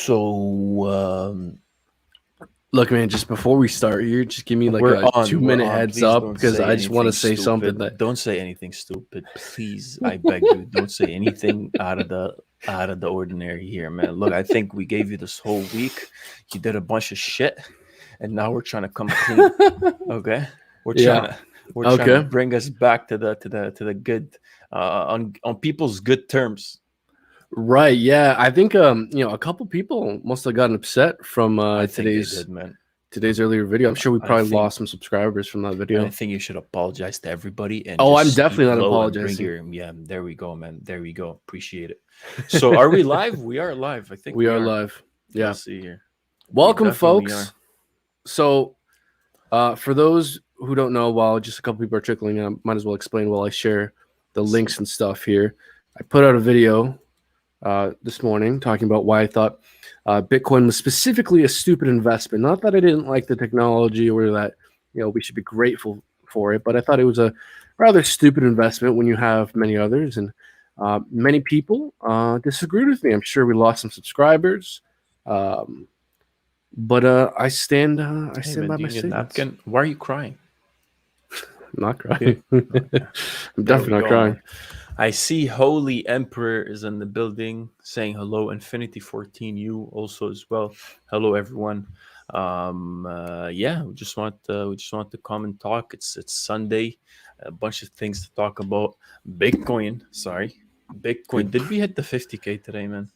So, look, man, just before we start here, just give me like We're a on. 2-minute We're on. heads Please up don't because say I just want to anything say something stupid. that Don't say anything stupid, please. I beg you. Don't say anything out of the ordinary here, man. Look, I think we gave you this whole week. You did a bunch of shit, and now we're trying to come clean. Okay, we're trying yeah. to Okay. bring us back to the good, on people's good terms. Right. Yeah. I think a couple people must have gotten upset from I think they did, man. today's earlier video. I'm sure we I probably think lost some subscribers from that I video. think you should apologize to everybody and Oh, I'm just speak definitely not low and bring apologizing. your there we go, man. There we go. Appreciate it. So are we live? We are live. I think we are live. Yeah. Let's see here. Welcome, definitely folks. So, for those who don't know, while just a couple people are trickling in, I might as well explain while I share the links and stuff here. I put out a video this morning talking about why I thought Bitcoin was specifically a stupid investment. Not that I didn't like the technology or that we should be grateful for it, but I thought it was a rather stupid investment when you have many others, and many people disagreed with me. I'm sure we lost some subscribers, but I stand Hey, man, by do my you need a statements. napkin? Why are you crying? I'm not crying. Okay. I'm There definitely we not go, crying. man. I see Holy Emperor is in the building saying hello. Infinity 14, you also as well. Hello, everyone. Yeah, we just want to come and talk. It's Sunday, a bunch of things to talk about. Bitcoin, sorry, Bitcoin. Did we hit the 50K today, man?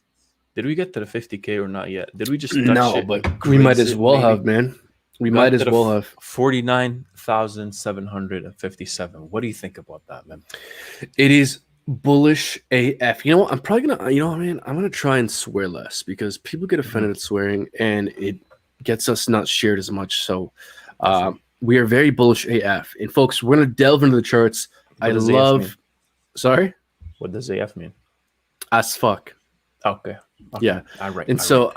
Did we get to the 50K or not yet? Did we just touch No, it? but we might Graze as it, well maybe? have, man. We Got might to as the well have. 49,757. What do you think about that, man? It is bullish AF. You know what? I'm probably gonna. You know what, man? I'm gonna try and swear less because people get offended at swearing, and it gets us not shared as much. So, we are very bullish AF. And folks, we're gonna delve into the charts. What does AF mean? Sorry, What does AF mean? as fuck. Okay. Yeah. All right. And so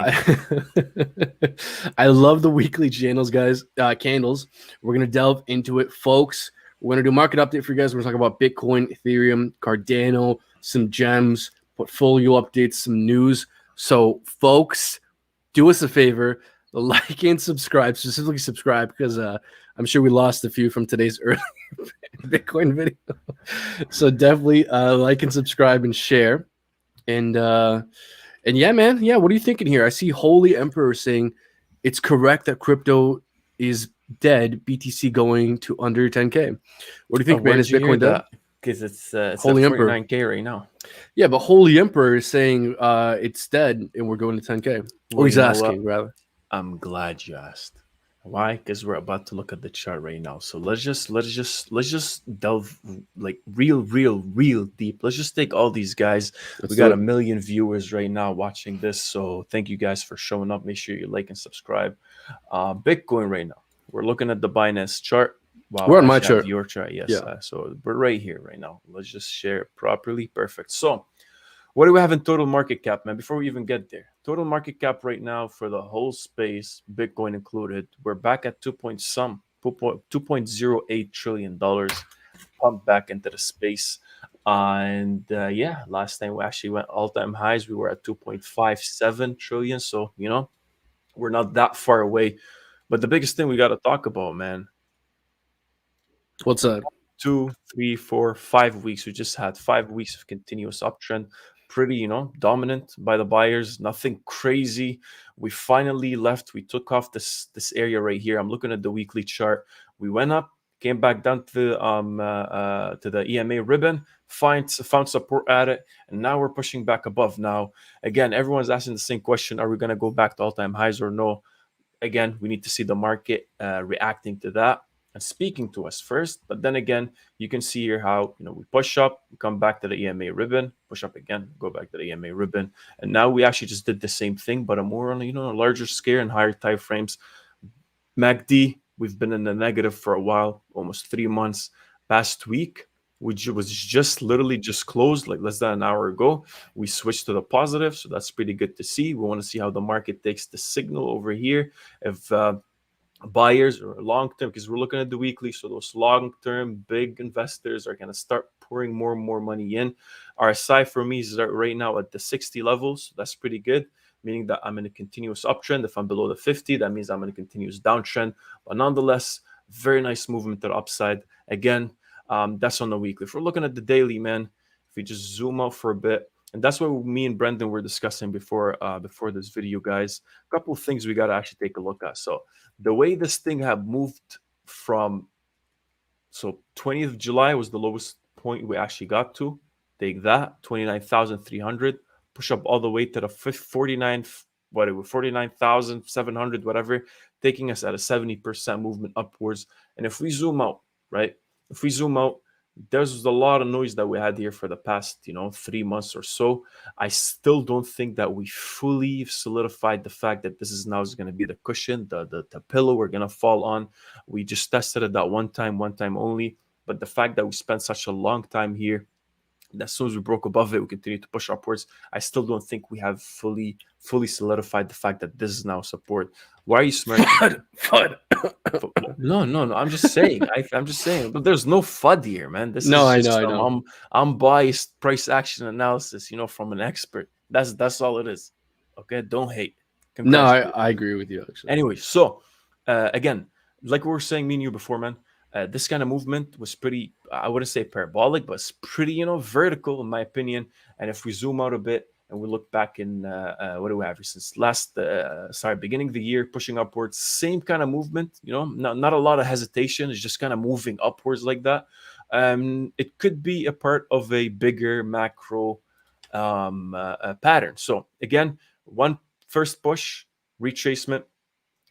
I love the weekly channels, guys. Candles. We're gonna delve into it, folks. We're gonna do a market update for you guys. We're gonna talk about Bitcoin, Ethereum, Cardano, some gems, portfolio updates, some news. So, folks, do us a favor, like and subscribe. Specifically, subscribe because I'm sure we lost a few from today's early Bitcoin video. So definitely like and subscribe and share. And yeah, man. Yeah, what are you thinking here? I see Holy Emperor saying it's correct that crypto is dead. BTC going to under 10K. What do you think, man? Is Bitcoin dead? Because it's at Holy Emperor. 49K right now. Yeah, but Holy Emperor is saying it's dead and we're going to 10K. Or he's asking, rather. I'm glad you asked. Why? Because we're about to look at the chart right now. So let's just delve like real deep. Let's just take all these guys. We got 1 million viewers right now watching this. So thank you guys for showing up. Make sure you like and subscribe. Bitcoin right now. We're looking at the Binance chart. Wow, we're on my chart. Your chart, yes. Yeah. So we're right here right now. Let's just share it properly. Perfect. So what do we have in total market cap, man? Before we even get there, total market cap right now for the whole space, Bitcoin included, we're back at $2.08 trillion pumped back into the space. And yeah, last time we actually went all-time highs. We were at 2.57 trillion. So, we're not that far away. But the biggest thing we got to talk about, man. What's that? 2, 3, 4, 5 weeks. We just had 5 weeks of continuous uptrend. Pretty, dominant by the buyers. Nothing crazy. We finally left. We took off this area right here. I'm looking at the weekly chart. We went up, came back down to the EMA ribbon, found support at it, and now we're pushing back above. Now, again, everyone's asking the same question: are we going to go back to all-time highs or no? Again, we need to see the market reacting to that and speaking to us first. But then again, you can see here how we push up, we come back to the EMA ribbon, push up again, go back to the EMA ribbon, and now we actually just did the same thing, but a more on a larger scale and higher time frames. MACD, we've been in the negative for a while, almost 3 months. Past week, which was literally just closed like less than an hour ago, we switched to the positive, so that's pretty good to see. We want to see how the market takes the signal over here. If buyers or long term, because we're looking at the weekly, so those long term big investors are going to start pouring more and more money in. RSI for me is right now at the 60 levels. That's pretty good, meaning that I'm in a continuous uptrend. If I'm below the 50, that means I'm in a continuous downtrend, but nonetheless, very nice movement to the upside. Again, that's on the weekly. If we're looking at the daily, man, if we just zoom out for a bit, and that's what me and Brendan were discussing before this video, guys. A couple of things we got to actually take a look at. So the way this thing have moved from, so 20th of July was the lowest point we actually got to. Take that, 29,300, push up all the way to the 49, whatever, 49,700, whatever, taking us at a 70% movement upwards. And if we zoom out, right? If we zoom out, there's a lot of noise that we had here for the past, 3 months or so. I still don't think that we fully solidified the fact that this is now going to be the cushion, the pillow we're going to fall on. We just tested it that one time only. But the fact that we spent such a long time here, as soon as we broke above it, we continue to push upwards. I still don't think we have fully solidified the fact that this is now support. Why are you smirking? FUD. No. I'm just saying. I'm just saying. But there's no FUD here, man. This No, is just I know. unbiased price action analysis, from an expert. That's all it is. Okay, don't hate. No, Congratulations. I agree with you, actually. Anyway, so again, like we were saying, me and you before, man, this kind of movement was pretty, I wouldn't say parabolic, but it's pretty, vertical in my opinion. And if we zoom out a bit and we look back in, what do we have since beginning of the year, pushing upwards, same kind of movement, not a lot of hesitation. It's just kind of moving upwards like that. It could be a part of a bigger macro pattern. So again, one first push, retracement.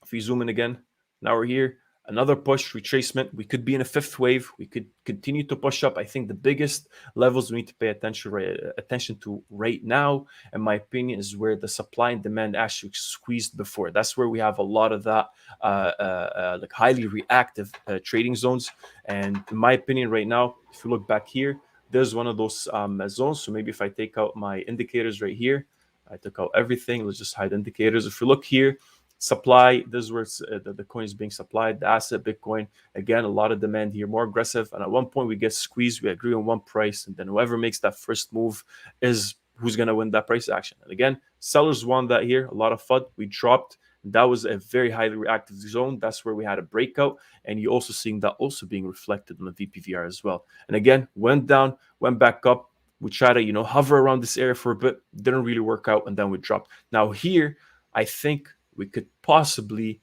If we zoom in again, now we're here. Another push, retracement. We could be in a fifth wave. We could continue to push up. I think the biggest levels we need to pay attention to right now, in my opinion, is where the supply and demand actually squeezed before. That's where we have a lot of that like highly reactive trading zones. And in my opinion, right now, if you look back here, there's one of those zones. So maybe if I take out my indicators right here, I took out everything. Let's just hide indicators. If you look here, supply, this is where the coin is being supplied, the asset, Bitcoin. Again, a lot of demand here, more aggressive. And at one point, we get squeezed. We agree on one price. And then whoever makes that first move is who's going to win that price action. And again, sellers won that here. A lot of FUD. We dropped. That was a very highly reactive zone. That's where we had a breakout. And you're also seeing that also being reflected on the VPVR as well. And again, went down, went back up. We try to, hover around this area for a bit. Didn't really work out. And then we dropped. Now here, I think we could possibly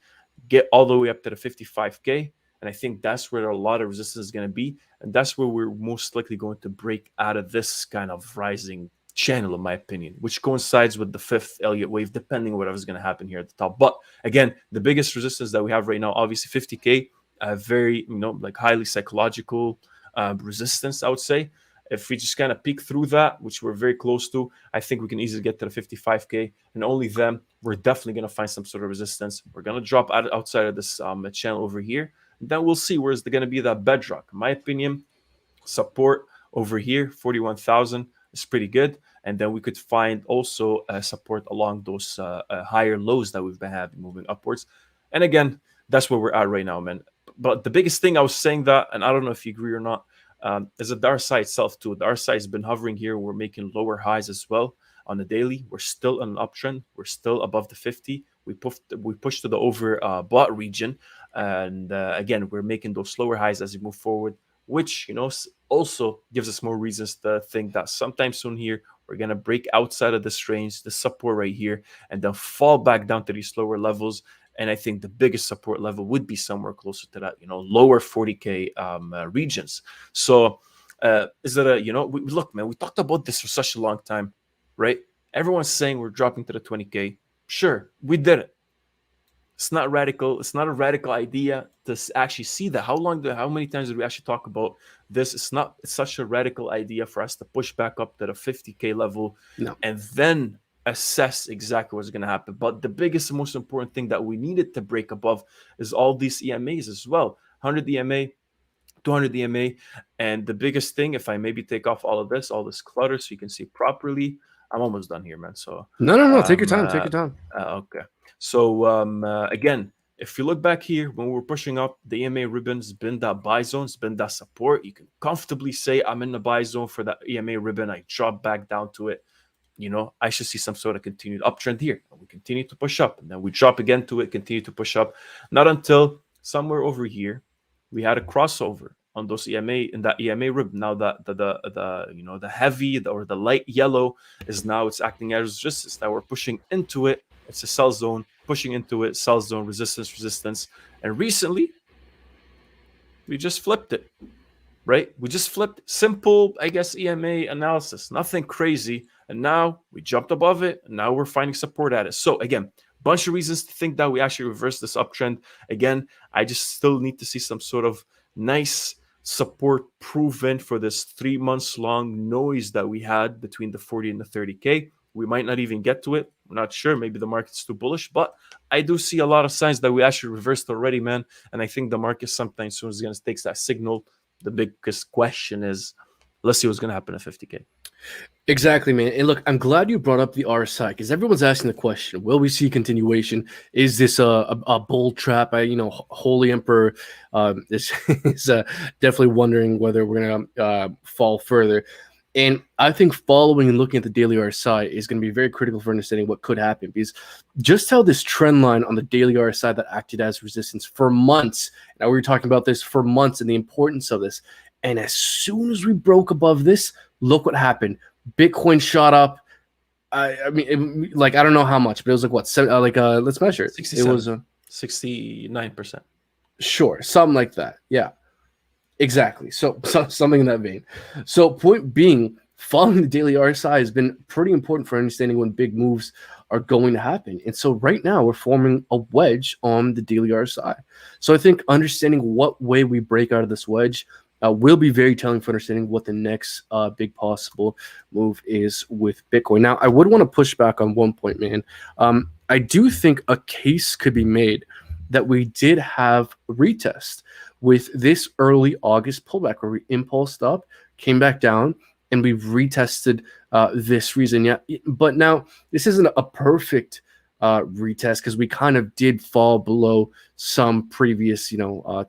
get all the way up to the 55K. And I think that's where a lot of resistance is going to be. And that's where we're most likely going to break out of this kind of rising channel, in my opinion, which coincides with the fifth Elliott wave, depending on whatever's going to happen here at the top. But again, the biggest resistance that we have right now, obviously 50K, very, like highly psychological resistance, I would say. If we just kind of peek through that, which we're very close to, I think we can easily get to the 55K. And only then, we're definitely going to find some sort of resistance. We're going to drop outside of this channel over here. And then we'll see where's going to be that bedrock. In my opinion, support over here, 41,000 is pretty good. And then we could find also support along those higher lows that we've been having moving upwards. And again, that's where we're at right now, man. But the biggest thing I was saying that, and I don't know if you agree or not, is the RSI itself too. The RSI has been hovering here. We're making lower highs as well on the daily. We're still on an uptrend. We're still above the 50. We pushed to the overbought region, and again, we're making those slower highs as we move forward, which also gives us more reasons to think that sometime soon here we're gonna break outside of this range, the support right here, and then fall back down to these lower levels. And I think the biggest support level would be somewhere closer to that, lower 40K regions. So is it look, man, we talked about this for such a long time, right? Everyone's saying we're dropping to the 20K. Sure, we did it. It's not radical. It's not a radical idea to actually see that. How many times did we actually talk about this? It's such a radical idea for us to push back up to the 50K level and then assess exactly what's going to happen. But the biggest and most important thing that we needed to break above is all these EMAs as well. 100 EMA, 200 EMA. And the biggest thing, if I maybe take off all this clutter so you can see properly, I'm almost done here, man. So No. Take your time. Take your time. Okay. So again, If you look back here, when we were pushing up, the EMA ribbon's been that buy zone, it's been that support. You can comfortably say I'm in the buy zone for that EMA ribbon. I drop back down to it. I should see some sort of continued uptrend here. And we continue to push up, and then we drop again to it, continue to push up. Not until somewhere over here, we had a crossover on those EMA in that EMA rib. Now that the heavy or the light yellow is now it's acting as resistance. That we're pushing into it. It's a sell zone, pushing into it, sell zone, resistance. And recently, we just flipped it. Right? We just flipped simple, I guess, EMA analysis, nothing crazy. And now we jumped above it. And now we're finding support at it. So again, bunch of reasons to think that we actually reversed this uptrend. Again, I just still need to see some sort of nice support proven for this 3 months long noise that we had between the 40 and the 30K. We might not even get to it. We're not sure. Maybe the market's too bullish, but I do see a lot of signs that we actually reversed already, man. And I think the market sometime soon is going to take that signal. The biggest question is, let's see what's going to happen at 50K. Exactly, man. And look, I'm glad you brought up the RSI because everyone's asking the question: will we see continuation? Is this a bull trap? Holy Emperor is definitely wondering whether we're gonna fall further. And I think following and looking at the daily RSI is going to be very critical for understanding what could happen, because just how this trend line on the daily RSI that acted as resistance for months. Now we were talking about this for months and the importance of this. And as soon as we broke above this, look what happened. Bitcoin shot up. I mean, I don't know how much, but it was like what? Let's measure it. 67, it was 69%. Sure, something like that. Yeah. Exactly. So something in that vein. So point being, following the daily RSI has been pretty important for understanding when big moves are going to happen. And so right now we're forming a wedge on the daily RSI. So I think understanding what way we break out of this wedge will be very telling for understanding what the next big possible move is with Bitcoin. Now, I would want to push back on one point, man. I do think a case could be made that we did have a retest with this early August pullback where we impulsed up, came back down, and we've retested this reason. Yeah, but now this isn't a perfect retest because we kind of did fall below some previous,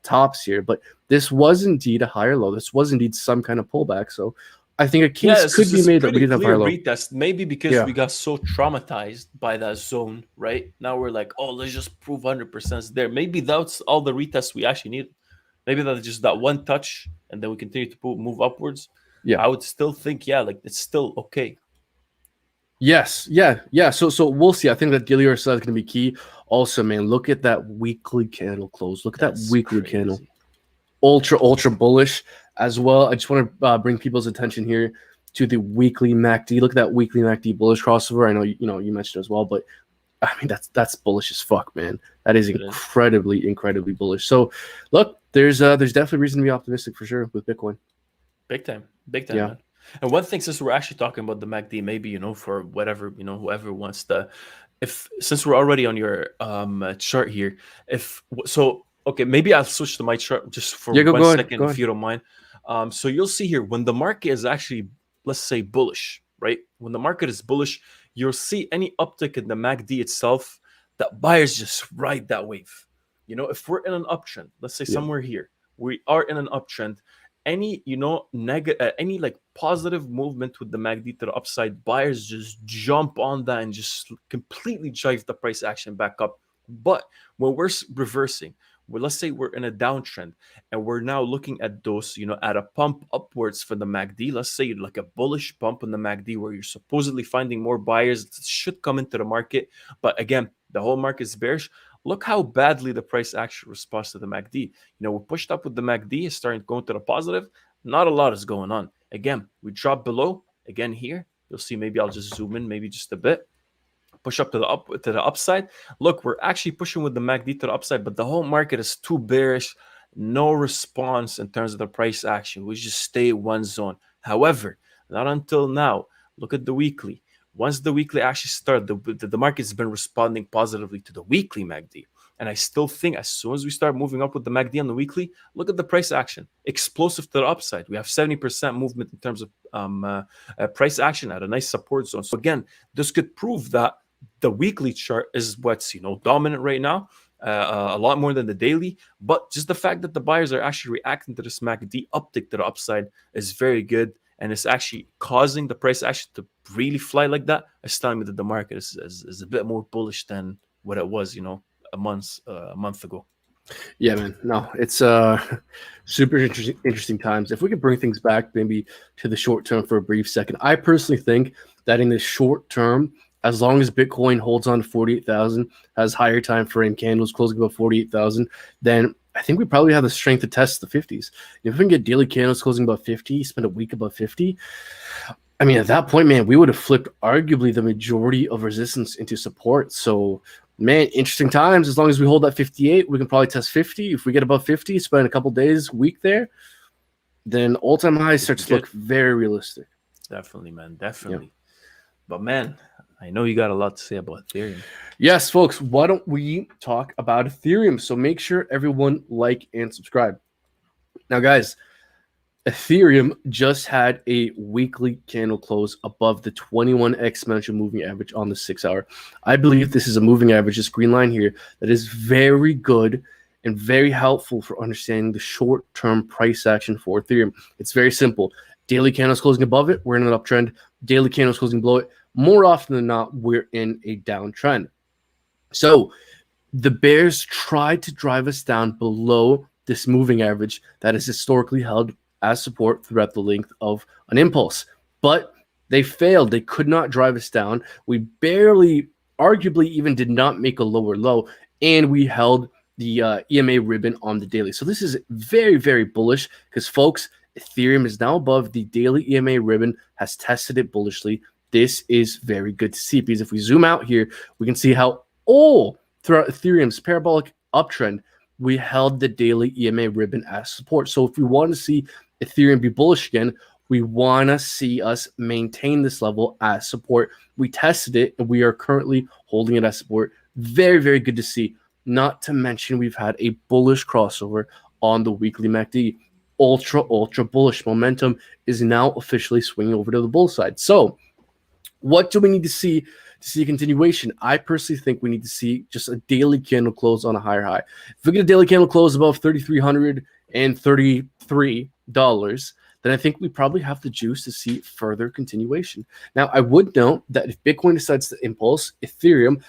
tops here. But this was indeed a higher low. This was indeed some kind of pullback. So I think a case could be made that we didn't have higher low. Retest, maybe because we got so traumatized by that zone, right? Now we're like, oh, let's just prove 100% there. Maybe that's all the retests we actually need. Maybe that's just that one touch, and then we continue to move upwards. Yeah, I would still think, it's still okay. Yes, yeah. So we'll see. I think that daily RSI is going to be key. Also, man, look at that weekly candle close. Look at that weekly candle. Ultra bullish as well. I just want to bring people's attention here to the weekly MACD. Look at that weekly MACD bullish crossover. I know you mentioned it as well, but I mean that's bullish as fuck, man. That is incredibly bullish. So look, there's definitely reason to be optimistic for sure with Bitcoin. Big time, yeah. Man. And one thing, since we're actually talking about the MACD, maybe for whatever whoever wants since we're already on your chart here, okay, maybe I'll switch to my chart just for 1 second, if you don't mind. So you'll see here when the market is actually, let's say, bullish, right? When the market is bullish, you'll see any uptick in the MACD itself, that buyers just ride that wave. If we're in an uptrend, let's say somewhere here, we are in an uptrend. Any any positive movement with the MACD to the upside, buyers just jump on that and just completely drive the price action back up. But when we're reversing, let's say we're in a downtrend and we're now looking at those, at a pump upwards for the MACD. Let's say like a bullish pump in the MACD where you're supposedly finding more buyers that should come into the market. But again, the whole market is bearish. Look how badly the price action responds to the MACD. We're pushed up with the MACD, it's starting to go into the positive. Not a lot is going on. Again, we drop below. Again here, you'll see, maybe I'll just zoom in maybe just a bit. Push up to the upside. Look, we're actually pushing with the MACD to the upside, but the whole market is too bearish. No response in terms of the price action. We just stay one zone. However, not until now. Look at the weekly. Once the weekly actually started, the market's been responding positively to the weekly MACD. And I still think as soon as we start moving up with the MACD on the weekly, look at the price action. Explosive to the upside. We have 70% movement in terms of price action at a nice support zone. So again, this could prove that the weekly chart is what's dominant right now. a lot more than the daily. But just the fact that the buyers are actually reacting to this MACD uptick to the upside is very good, and it's actually causing the price actually to really fly like that. It's telling me that the market is a bit more bullish than what it was, a month ago. Yeah, man. No, it's super interesting times. If we could bring things back maybe to the short term for a brief second, I personally think that in the short term, as long as Bitcoin holds on to 48,000, has higher time frame candles closing above 48,000, then I think we probably have the strength to test the 50s. If we can get daily candles closing above 50, spend a week above 50, I mean, at that point, man, we would have flipped arguably the majority of resistance into support. So, man, interesting times. As long as we hold that 58, we can probably test 50. If we get above 50, spend a couple days, week there, then all-time high starts to look very realistic. Definitely, man. Definitely. Yeah. But, man, I know you got a lot to say about Ethereum. Yes, folks. Why don't we talk about Ethereum? So make sure everyone like and subscribe. Now, guys, Ethereum just had a weekly candle close above the 21 exponential moving average on the 6 hour. I believe this is a moving average, this green line here, that is very good and very helpful for understanding the short-term price action for Ethereum. It's very simple. Daily candles closing above it, we're in an uptrend. Daily candles closing below it, more often than not, we're in a downtrend. So the bears tried to drive us down below this moving average that is historically held as support throughout the length of an impulse. But they failed. They could not drive us down. We barely, arguably even did not make a lower low, and we held the EMA ribbon on the daily. So this is very, very bullish because, folks, Ethereum is now above the daily EMA ribbon, has tested it bullishly. This is very good to see because if we zoom out here, we can see how all throughout Ethereum's parabolic uptrend, we held the daily EMA ribbon as support. So if we want to see Ethereum be bullish again, we want to see us maintain this level as support. We tested it, and we are currently holding it as support. Very, very good to see. Not to mention we've had a bullish crossover on the weekly MACD. Ultra, ultra bullish momentum is now officially swinging over to the bull side. So what do we need to see a continuation? I personally think we need to see just a daily candle close on a higher high. If we get a daily candle close above $3,333, then I think we probably have the juice to see further continuation. Now, I would note that if Bitcoin decides to impulse, Ethereum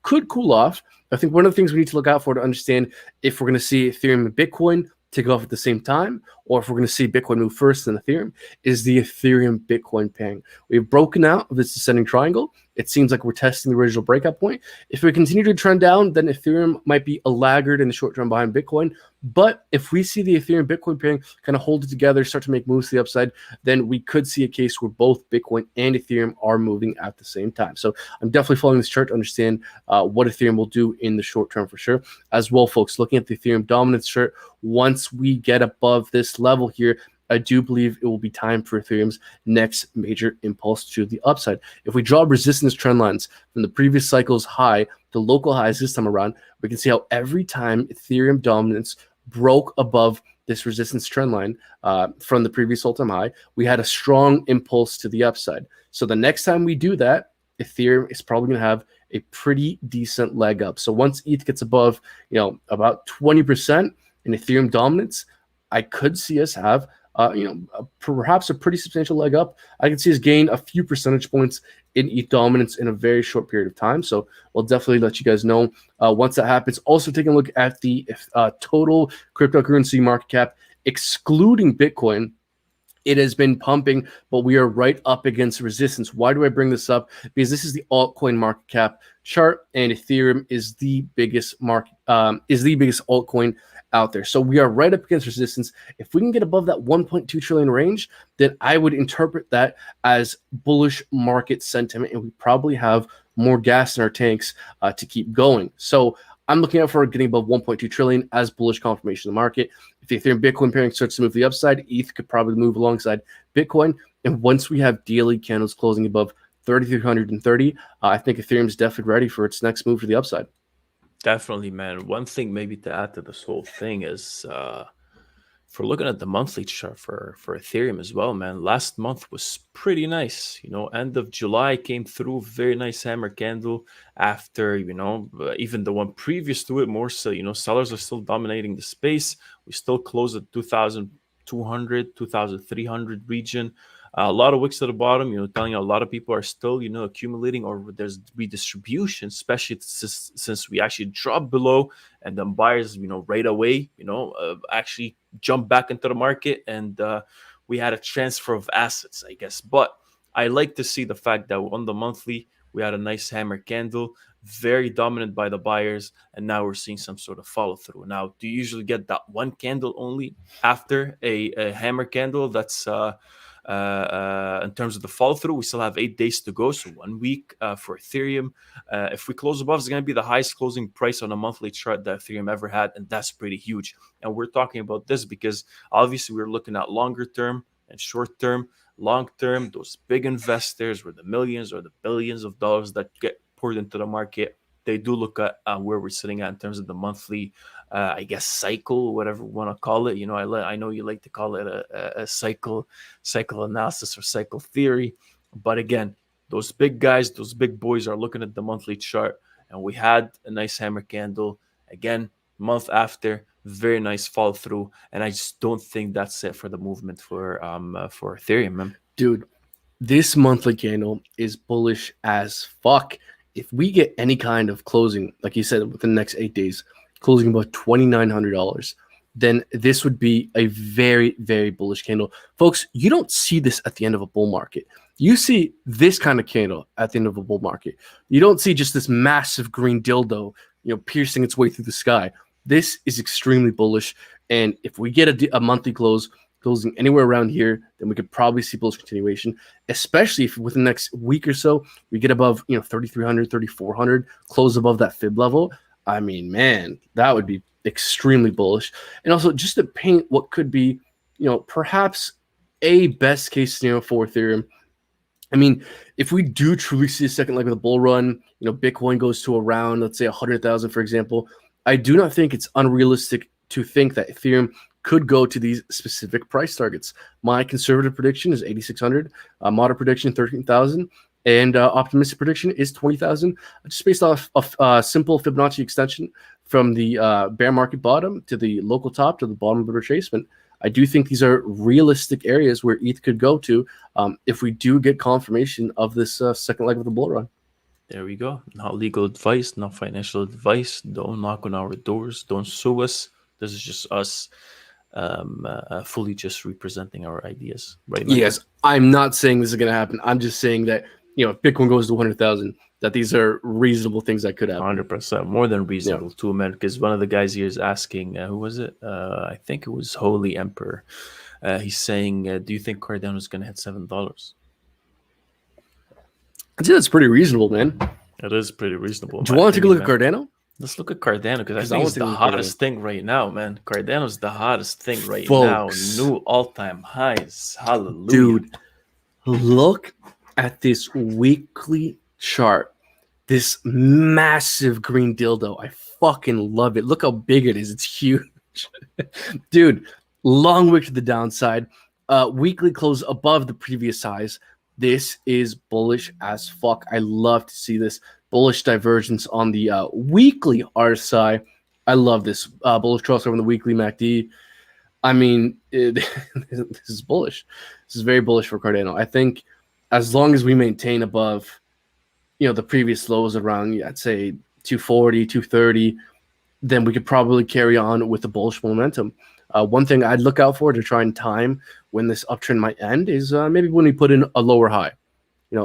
could cool off. I think one of the things we need to look out for to understand if we're going to see Ethereum and Bitcoin take off at the same time, or if we're going to see Bitcoin move first than Ethereum, is the Ethereum Bitcoin pairing. We've broken out of this descending triangle. It seems like we're testing the original breakout point. If we continue to trend down, then Ethereum might be a laggard in the short term behind Bitcoin. But if we see the Ethereum Bitcoin pairing kind of hold it together, start to make moves to the upside, then we could see a case where both Bitcoin and Ethereum are moving at the same time. So I'm definitely following this chart to understand what Ethereum will do in the short term for sure. As well, folks, looking at the Ethereum dominance chart, once we get above this level here, I do believe it will be time for Ethereum's next major impulse to the upside. If we draw resistance trend lines from the previous cycle's high to local highs this time around, we can see how every time Ethereum dominance broke above this resistance trend line from the previous all-time high, we had a strong impulse to the upside. So the next time we do that, Ethereum is probably going to have a pretty decent leg up. So once ETH gets above, about 20% in Ethereum dominance, I could see us have perhaps a pretty substantial leg up. I can see us gain a few percentage points in ETH dominance in a very short period of time. So we'll definitely let you guys know once that happens. Also, taking a look at the total cryptocurrency market cap, excluding Bitcoin. It has been pumping, but we are right up against resistance. Why do I bring this up? Because this is the altcoin market cap chart, and Ethereum is the biggest altcoin out there. So we are right up against resistance. If we can get above that 1.2 trillion range, then I would interpret that as bullish market sentiment, and we probably have more gas in our tanks to keep going. So I'm looking out for getting above 1.2 trillion as bullish confirmation of the market. If the Ethereum Bitcoin pairing starts to move to the upside, ETH could probably move alongside Bitcoin. And once we have daily candles closing above 3,330, I think Ethereum is definitely ready for its next move to the upside. Definitely, man. One thing maybe to add to this whole thing is for looking at the monthly chart for Ethereum as well, man, last month was pretty nice. End of July came through, very nice hammer candle. After even the one previous to it, more so, sellers are still dominating the space. We still close at 2,200, 2,300 region. A lot of wicks at the bottom, telling you a lot of people are still, accumulating, or there's redistribution, especially since we actually dropped below, and then buyers, right away, actually jump back into the market, and we had a transfer of assets, I guess. But I like to see the fact that on the monthly, we had a nice hammer candle, very dominant by the buyers, and now we're seeing some sort of follow through. Now, do you usually get that one candle only after a hammer candle? That's in terms of the follow through, we still have 8 days to go, so 1 week for Ethereum. If we close above, it's going to be the highest closing price on a monthly chart that Ethereum ever had, and that's pretty huge. And we're talking about this because obviously we're looking at longer term and short term. Long term, those big investors with the millions or the billions of dollars that get poured into the market, they do look at where we're sitting at in terms of the monthly, I guess, cycle, whatever you want to call it. I know you like to call it a cycle analysis or cycle theory. But again, those big guys, those big boys are looking at the monthly chart, and we had a nice hammer candle. Again, month after, very nice fall through, and I just don't think that's it for the movement for Ethereum, man. Dude, this monthly candle is bullish as fuck. If we get any kind of closing, like you said, within the next 8 days, closing about $2,900, then this would be a very, very bullish candle. Folks, you don't see this at the end of a bull market. You see this kind of candle at the end of a bull market. You don't see just this massive green dildo, piercing its way through the sky. This is extremely bullish. And if we get a monthly closing anywhere around here, then we could probably see bullish continuation, especially if within the next week or so, we get above, 3,300, 3,400, close above that fib level. I mean, man, that would be extremely bullish. And also just to paint what could be, perhaps a best case scenario for Ethereum. I mean, if we do truly see a second leg of the bull run, Bitcoin goes to around, let's say 100,000, for example, I do not think it's unrealistic to think that Ethereum could go to these specific price targets. My conservative prediction is 8,600, moderate prediction 13,000, and optimistic prediction is 20,000, just based off of simple Fibonacci extension from the bear market bottom to the local top to the bottom of the retracement. I do think these are realistic areas where ETH could go to if we do get confirmation of this second leg of the bull run. There we go. Not legal advice, not financial advice. Don't knock on our doors. Don't sue us. This is just us fully just representing our ideas. Right, man? Yes, I'm not saying this is going to happen. I'm just saying that, if Bitcoin goes to 100,000, that these are reasonable things that could happen. 100%. More than reasonable, too, man. Because one of the guys here is asking, who was it? I think it was Holy Emperor. He's saying, do you think Cardano is going to hit $7? I'd say that's pretty reasonable, man. It is pretty reasonable. Do you want to take a look at Cardano? Let's look at Cardano because I think it's the hottest thing right now, man. Cardano's the hottest thing right now. New all-time highs. Hallelujah. Dude, look at this weekly chart. This massive green dildo. I fucking love it. Look how big it is. It's huge. Dude, long wick to the downside. Weekly close above the previous highs. This is bullish as fuck. I love to see this bullish divergence on the weekly RSI. I love this bullish crossover on the weekly MACD. I mean, this is bullish. This is very bullish for Cardano. I think as long as we maintain above, the previous lows around, I'd say 240, 230, then we could probably carry on with the bullish momentum. One thing I'd look out for to try and time when this uptrend might end is maybe when we put in a lower high, a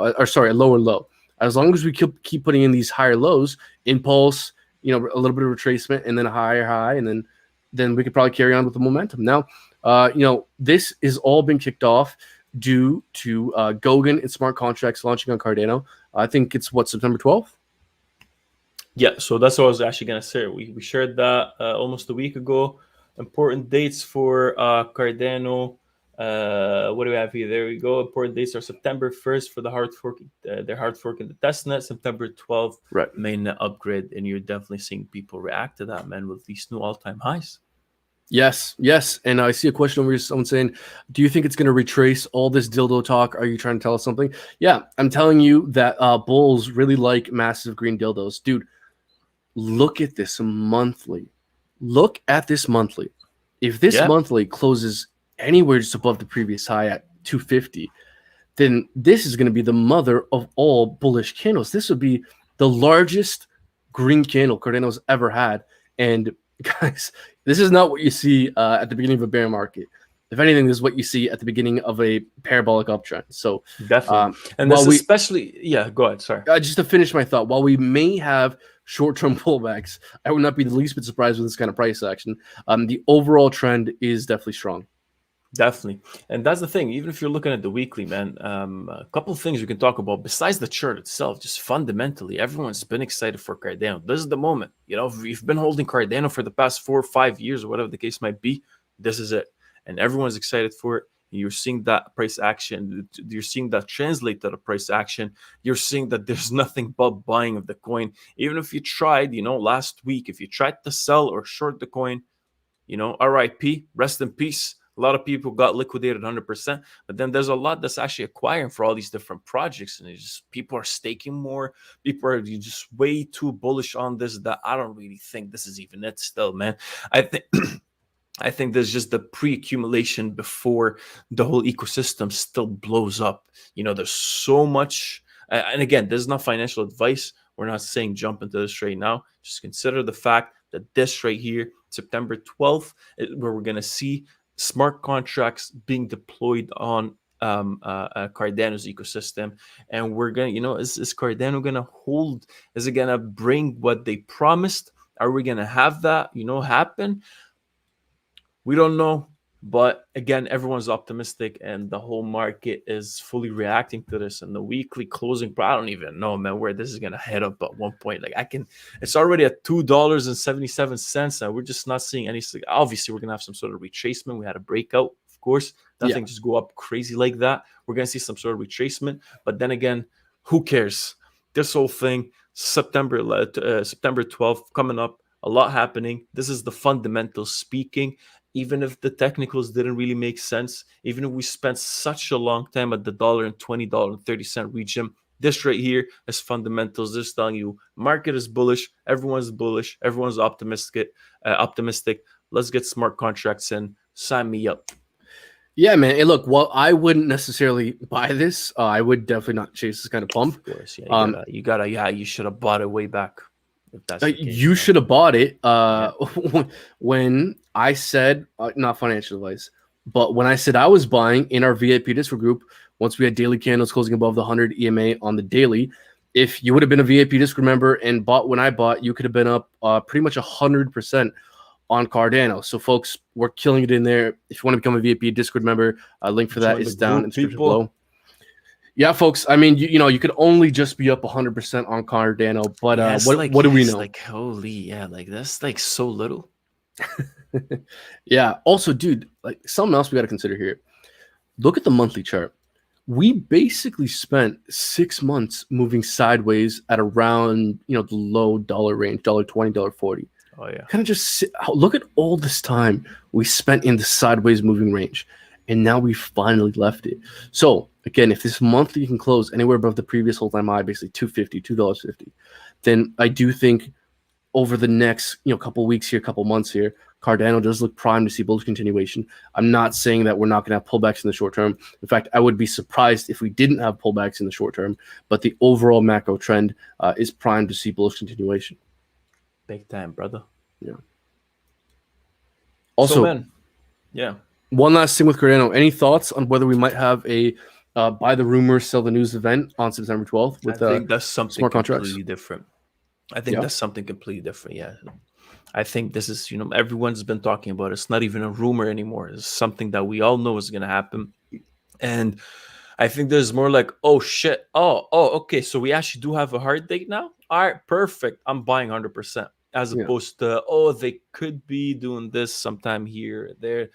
lower low. As long as we keep putting in these higher lows, impulse, a little bit of retracement, and then a higher high, and then we could probably carry on with the momentum. Now, this is all been kicked off due to Goguen and smart contracts launching on Cardano. I think it's September 12th. Yeah, so that's what I was actually gonna say. We shared that almost a week ago. Important dates for Cardano. What do we have here? There we go. Important dates are September 1st for the hard fork, their hard fork in the testnet. September 12th, mainnet upgrade, and you're definitely seeing people react to that, man, with these new all-time highs. Yes, yes. And I see a question over here. Someone saying, do you think it's going to retrace all this dildo talk? Are you trying to tell us something? Yeah, I'm telling you that bulls really like massive green dildos. Dude, look at this monthly. Look at this monthly. If this Yeah, monthly closes anywhere just above the previous high at 250, then this is going to be the mother of all bullish candles. This would be the largest green candle Cardano's ever had. And guys, this is not what you see at the beginning of a bear market. If anything, this is what you see at the beginning of a parabolic uptrend. So, definitely. And while this we especially, yeah, go ahead. Sorry. just to finish my thought, while we may have short-term pullbacks, I would not be the least bit surprised with this kind of price action. The overall trend is definitely strong. Definitely. And that's the thing. Even if you're looking at the weekly, man, a couple of things we can talk about besides the chart itself, just fundamentally, everyone's been excited for Cardano. This is the moment. You know, if you've been holding Cardano for the past 4 or 5 years or whatever the case might be, this is it. And everyone's excited for it. You're seeing that price action. You're seeing that translate to the price action. You're seeing that there's nothing but buying of the coin. Even if you tried, you know, last week, if you tried to sell or short the coin, you know, RIP, rest in peace. A lot of people got liquidated 100%, but then there's a lot that's actually acquiring for all these different projects, and it's just people are staking more. People are just way too bullish on this that I don't really think this is even it. Still, man, I think. I think there's just the pre-accumulation before the whole ecosystem still blows up. You know, there's so much, and again, this is not financial advice. We're not saying jump into this right now. Just consider the fact that this right here, September 12th, where we're going to see smart contracts being deployed on Cardano's ecosystem. And we're going to, you know, is Cardano going to hold? Is it going to bring what they promised? Are we going to have that, you know, happen? We don't know, but again, everyone's optimistic, and the whole market is fully reacting to this. And the weekly closing, I don't even know, man, where this is gonna head up at one point. Like it's already at $2.77, and we're just not seeing any. Obviously, we're gonna have some sort of retracement. We had a breakout, of course. Nothing just go up crazy like that. We're gonna see some sort of retracement, but then again, who cares? This whole thing, September 12th coming up. A lot happening. This is the fundamentals speaking. Even if the technicals didn't really make sense, even if we spent such a long time at the $1.20, $1.30 region, this right here is fundamentals. This is telling you market is bullish, everyone's optimistic. Optimistic. Let's get smart contracts in. Sign me up. Yeah, man. Hey, look, well, I wouldn't necessarily buy this. I would definitely not chase this kind of pump. Of course, yeah, yeah, you should have bought it way back. If that's the case, you should have bought it when I said, not financial advice, but when I said I was buying in our VIP Discord group, once we had daily candles closing above the 100 EMA on the daily, if you would have been a VIP Discord member and bought when I bought, you could have been up pretty much 100% on Cardano. So, folks, we're killing it in there. If you want to become a VIP Discord member, link for that is down in the description below. Yeah, folks. I mean, you know, you could only just be up 100% on Cardano, but yeah, what do we know? Like, holy, yeah, like that's like so little. Yeah. Also, dude, like something else we got to consider here. Look at the monthly chart. We basically spent 6 months moving sideways at around, you know, the low dollar range, $1.20, $1.40. Oh yeah. Kind of just look at all this time we spent in the sideways moving range, and now we finally left it. So again, if this monthly can close anywhere above the previous whole time high, basically $2.50, $2.50, then I do think over the next, you know, couple weeks here, couple months here, Cardano does look primed to see bullish continuation. I'm not saying that we're not going to have pullbacks in the short term. In fact, I would be surprised if we didn't have pullbacks in the short term. But the overall macro trend is primed to see bullish continuation. Big time, brother. Yeah. Also, so, man, yeah. One last thing with Cardano. Any thoughts on whether we might have a buy the rumor, sell the news event on September 12th? With, I think that's something smart completely contracts? different. I think that's something completely different. Yeah. I think this is, you know, everyone's been talking about it. It's not even a rumor anymore. It's something that we all know is going to happen. And I think there's more like, oh, shit. Oh, okay. So we actually do have a hard date now? All right, perfect. I'm buying 100%. As opposed to, oh, they could be doing this sometime here, there.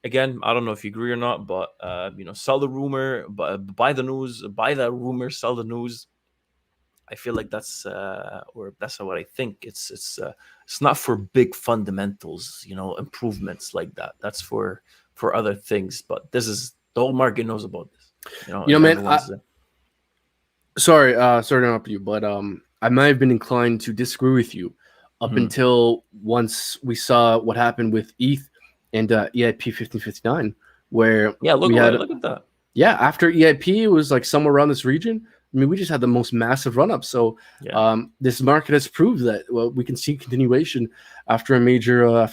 Again, I don't know if you agree or not, but, you know, sell the rumor, buy the news, buy the rumor, sell the news. I feel like that's or that's what I think. It's not for big fundamentals, improvements like that. That's for other things. But this is the whole market knows about this, and Man, everyone's sorry to interrupt you, but I might have been inclined to disagree with you up Mhm. until once we saw what happened with ETH and EIP 1559, where Yeah, we had look at that. after EIP it was like somewhere around this region. I mean, we just had the most massive run up. So Yeah. this market has proved that we can see continuation after a major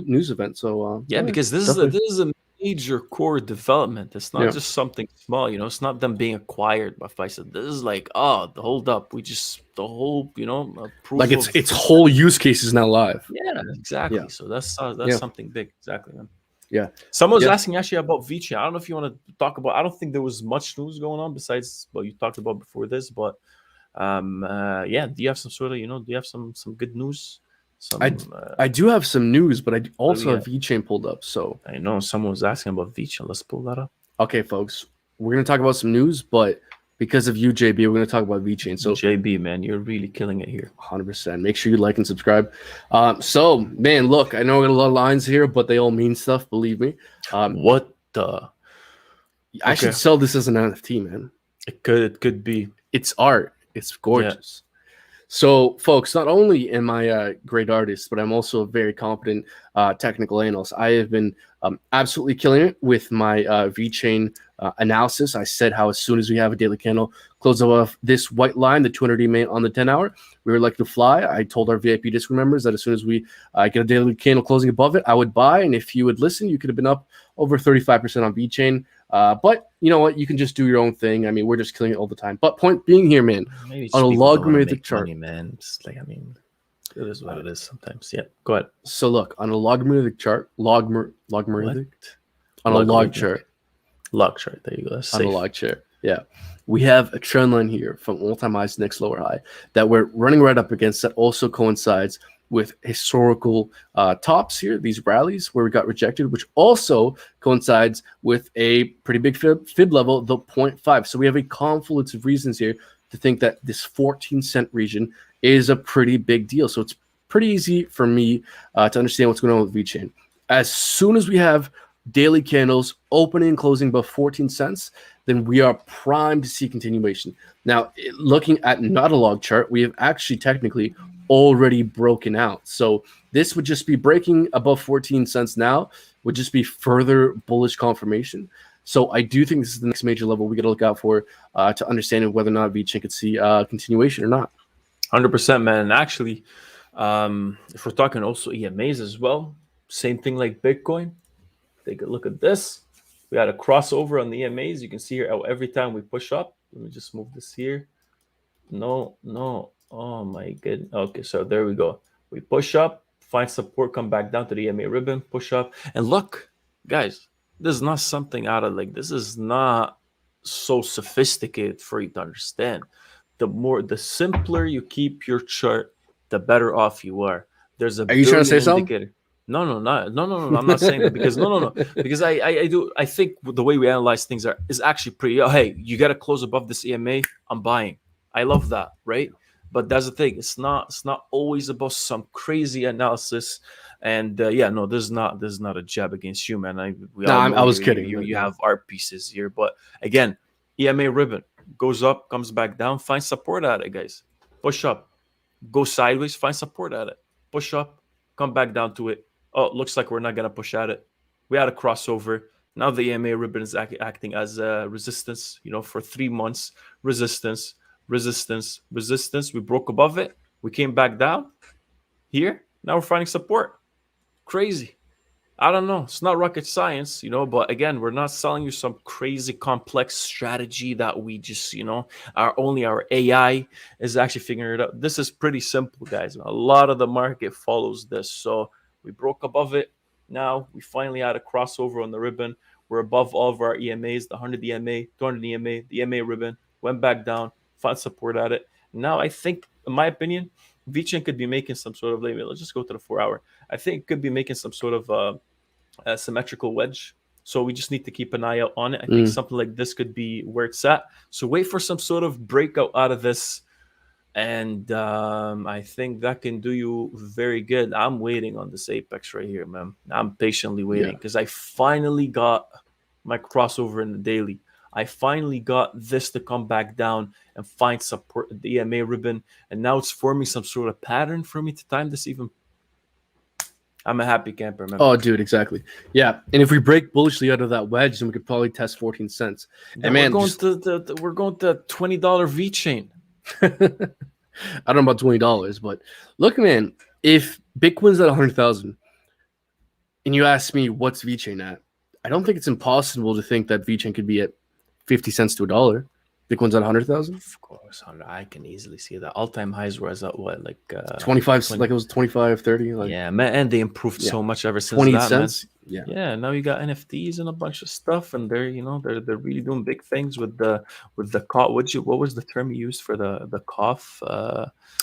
news event. So Yeah, because this definitely. is a major core development. It's not Yeah, just something small, It's not them being acquired by Pfizer. This is like, oh, the hold up. We just the whole, like proof of its whole use case is now live. yeah, exactly. Yeah, So that's yeah, something big, exactly, man. yeah, Someone was yeah. asking actually about Vechain. I don't know if you want to talk about. I don't think there was much news going on besides what you talked about before this, but yeah. Do you have some sort of, do you have some good news? I Some I do have some news, but I what do we also have got? VeChain pulled up. So I know someone was asking about Vechain. Let's pull that up. okay, folks, we're gonna talk about some news, but because of you, JB, we're gonna talk about VeChain. So JB, man, you're really killing it here. 100%. Make sure you like and subscribe. So man, look, I know we got a lot of lines here, but they all mean stuff. Believe me. What the? I should Okay, sell this as an NFT, man. it could be. It's art. It's Yeah. gorgeous. So, folks, not only am I a great artist, but I'm also a very competent technical analyst. I have been absolutely killing it with my VeChain analysis. I said how as soon as we have a daily candle close above this white line, the 200 EMA on the 10-hour, we were like to fly. I told our VIP Discord members that as soon as we get a daily candle closing above it, I would buy. And if you would listen, you could have been up over 35% on VeChain. But you know what? You can just do your own thing. I mean, we're just killing it all the time. But point being here, man, Maybe on a just people don't want to logarithmic make chart. money, man. Just like, I mean, it is what it is sometimes. Yeah, go ahead. So look, on a logarithmic chart, logarithmic on a log Logarithmic. chart, Log chart. There you go. That's on a safe. log chart. Yeah. We have a trend line here from all-time highs to next lower high that we're running right up against that also coincides with historical tops here, these rallies where we got rejected, which also coincides with a pretty big fib level, the 0.5. So we have a confluence of reasons here to think that this 14-cent region is a pretty big deal. So it's pretty easy for me to understand what's going on with VeChain. As soon as we have daily candles opening and closing above 14 cents, then we are primed to see continuation. Now, looking at not a log chart, we have actually technically already broken out. So this would just be breaking above 14 cents now, would just be further bullish confirmation. So I do think this is the next major level we got to look out for to understand whether or not VeChain could see continuation or not. 100%, man. And actually, if we're talking also EMAs as well, same thing like Bitcoin. Take a look at this. We had a crossover on the EMAs. You can see here how every time we push up. Let me just move this here. No. Oh my goodness. Okay, so there we go. We push up, find support, come back down to the EMA ribbon, push up. And look, guys, this is not something out of this is not so sophisticated for you to understand. The simpler you keep your chart, the better off you are. There's a Are you trying to say billion something? indicator. No. I'm not saying that because no. Because I think the way we analyze things is actually pretty. Oh, hey, you got to close above this EMA. I'm buying. I love that, right? But that's the thing. It's not always about some crazy analysis. And yeah, no, this is not a jab against you, man. We all know I was you, kidding. you have art pieces here, but again, EMA ribbon goes up, comes back down, find support at it, guys. Push up, go sideways, find support at it. Push up, come back down to it. Oh, looks like we're not gonna push at it. We had a crossover. Now the EMA ribbon is acting as a resistance. For 3 months, resistance. We broke above it. We came back down here. Now we're finding support. Crazy. I don't know. It's not rocket science, but again, we're not selling you some crazy complex strategy that we just, our AI is actually figuring it out. This is pretty simple, guys. A lot of the market follows this. So we broke above it. Now we finally had a crossover on the ribbon. We're above all of our EMAs, the 100 EMA, 200 EMA, the EMA ribbon, went back down, found support at it. Now I think, in my opinion, VeChain could be making some sort of, let's just go to the 4-hour. I think it could be making some sort of a symmetrical wedge. So we just need to keep an eye out on it. I think something like this could be where it's at. So wait for some sort of breakout out of this and I think that can do you very good. I'm waiting on this apex right here, man. I'm patiently waiting Yeah. because I finally got my crossover in the daily. I finally got this to come back down and find support at the EMA ribbon, and now it's forming some sort of pattern for me to time this even. I'm a happy camper, man. Oh, dude, exactly. Yeah, and if we break bullishly out of that wedge, then we could probably test 14 cents. And Then man, just we're going to $20 Vechain. I don't know about $20, but look, man, if Bitcoin's at 100,000, and you ask me what's VeChain at, I don't think it's impossible to think that VeChain could be at 50 cents to $1. Bitcoin's at 100,000. Of course, I can easily see that. All-time highs were at what, like 25, 20, like it was 25, 30. Like, yeah, man, and they improved yeah, so much ever since 20 that, man. cents. Yeah. Yeah, now you got NFTs and a bunch of stuff, and they're really doing big things with the cough. What was the term you used for the cough?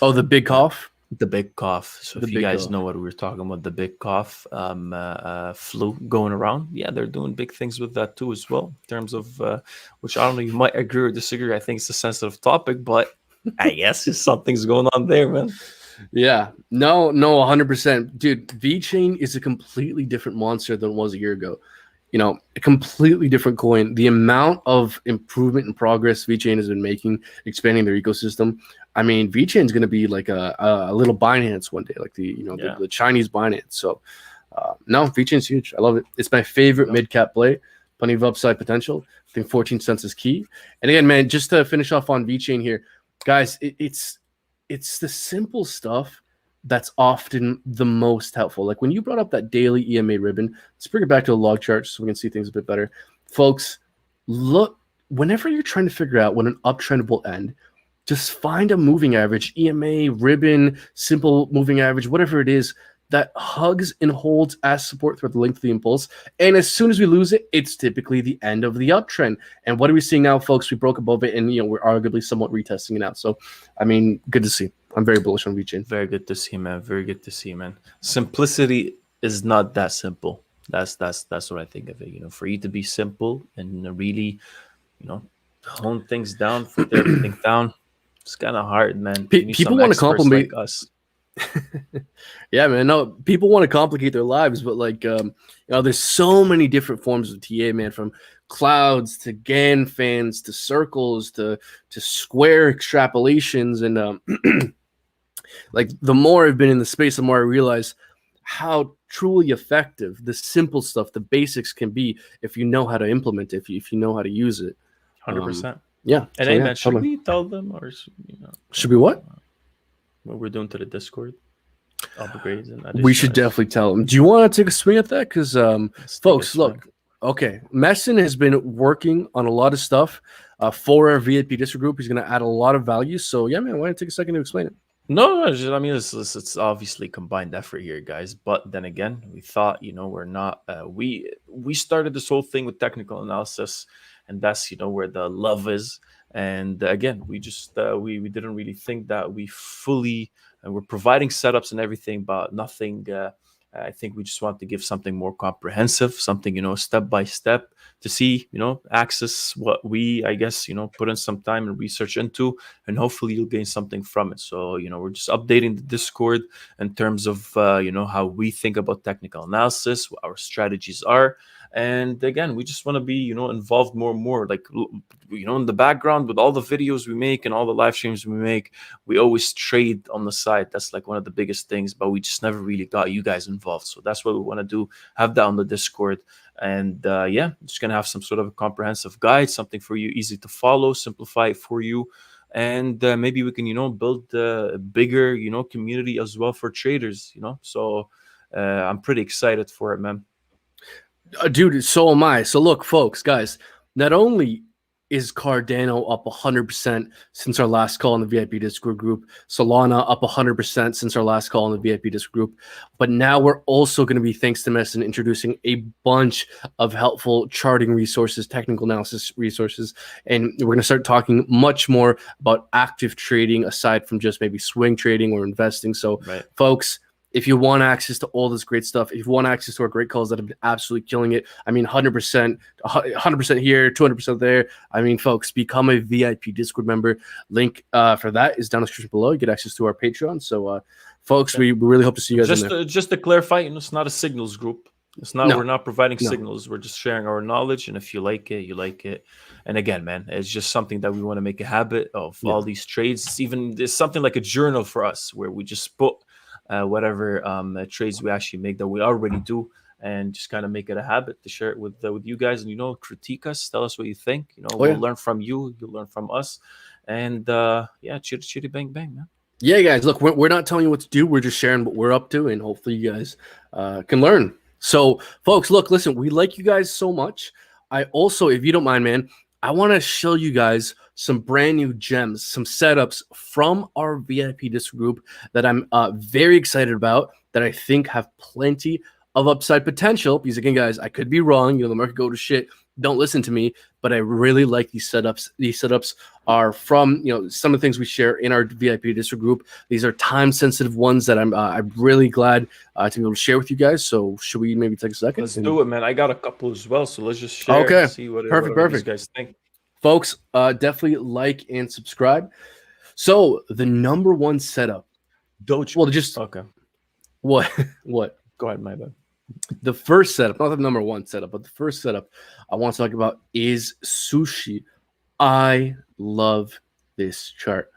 Oh, the big cough. The big cough. So The if you big guys cough. know what we were talking about, the big cough flu going around, yeah, they're doing big things with that too as well. In terms of which I don't know, you might agree or disagree. I think it's a sensitive topic, but I guess something's going on there, man. Yeah, no, 100%, dude. VeChain is a completely different monster than it was a year ago. You know, a completely different coin. The amount of improvement and progress VeChain has been making, expanding their ecosystem. I mean, VeChain is going to be like a little Binance one day, like the Chinese Binance. So, no, VeChain's huge. I love it. It's my favorite mid cap play. Plenty of upside potential. I think 14 cents is key. And again, man, just to finish off on VeChain here, guys, it's the simple stuff that's often the most helpful. Like when you brought up that daily EMA ribbon, let's bring it back to a log chart so we can see things a bit better. Folks, look, whenever you're trying to figure out when an uptrend will end, just find a moving average, EMA, ribbon, simple moving average, whatever it is, that hugs and holds as support throughout the length of the impulse. And as soon as we lose it, it's typically the end of the uptrend. And what are we seeing now, folks? We broke above it, and we're arguably somewhat retesting it out. So, I mean, good to see. I'm very bullish on VeChain. Very good to see, man. Very good to see, man. Simplicity is not that simple. That's what I think of it. For you to be simple and really, hone things down, put everything down, it's kind of hard, man. People want to compliment like us. Yeah, man. No, people want to complicate their lives, but there's so many different forms of TA, man. From clouds to GAN fans to circles to square extrapolations, and like the more I've been in the space, the more I realize how truly effective the simple stuff, the basics can be if you know how to implement it, if you know how to use it. 100%. Yeah. And so, hey, yeah, man, should totally. we tell them or Should we what? What we're doing to the Discord upgrades and We should definitely tell them. Do you want to take a swing at that? Because folks, look, okay, Messin has been working on a lot of stuff for our VIP Discord group. He's going to add a lot of value. So yeah, man, why don't you take a second to explain it? No, I mean it's obviously combined effort here, guys. But then again, we thought we're not. We started this whole thing with technical analysis, and that's where the love is. And again, we just we didn't really think that we fully we're providing setups and everything, but nothing. I think we just want to give something more comprehensive, something step by step to see access what we put in some time and research into, and hopefully you'll gain something from it. So we're just updating the Discord in terms of how we think about technical analysis, what our strategies are. And again, we just want to be, involved more and more, like, in the background with all the videos we make and all the live streams we make. We always trade on the side. That's like one of the biggest things, but we just never really got you guys involved. So that's what we want to do. Have that on the Discord. And just going to have some sort of a comprehensive guide, something for you, easy to follow, simplify it for you. And maybe we can, build a bigger, community as well for traders, So I'm pretty excited for it, man. Dude, so am I. So look, folks, guys, not only is Cardano up 100% since our last call in the VIP Discord group, Solana up 100% since our last call in the VIP Discord group, but now we're also going to be, thanks to Messin, introducing a bunch of helpful charting resources, technical analysis resources, and we're going to start talking much more about active trading aside from just maybe swing trading or investing. So, folks, if you want access to all this great stuff, if you want access to our great calls that have been absolutely killing it, I mean, 100% here, 200% there. I mean, folks, become a VIP Discord member. Link for that is down in the description below. You get access to our Patreon. So, folks, we really hope to see you guys in there. Just to clarify, it's not a signals group. It's not. We're not providing signals. We're just sharing our knowledge, and if you like it, you like it. And again, man, it's just something that we want to make a habit of. All these trades. It's something like a journal for us, where we just put whatever trades we actually make that we already do, and just kind of make it a habit to share it with you guys. And critique us, tell us what you think. We'll learn from you. You'll learn from us. And chitty chitty bang bang, man. Yeah, guys, look, we're not telling you what to do. We're just sharing what we're up to, and hopefully you guys can learn. So, folks, look, listen, we like you guys so much. I also, if you don't mind, man, I want to show you guys some brand new gems, some setups from our VIP Discord group that I'm very excited about, that I think have plenty of upside potential. Because again, guys, I could be wrong. The market go to shit. Don't listen to me, but I really like these setups. These setups are from some of the things we share in our VIP Discord group. These are time-sensitive ones that I'm really glad to be able to share with you guys. So should we maybe take a second? Let's do it, man. I got a couple as well, so let's just share. Okay, see what perfect. These guys think. Folks, definitely like and subscribe. So the number one setup, Doge. Well, just okay. What? Go ahead, my bad. The first setup, not the number one setup, but the first setup I want to talk about is sushi. I love this chart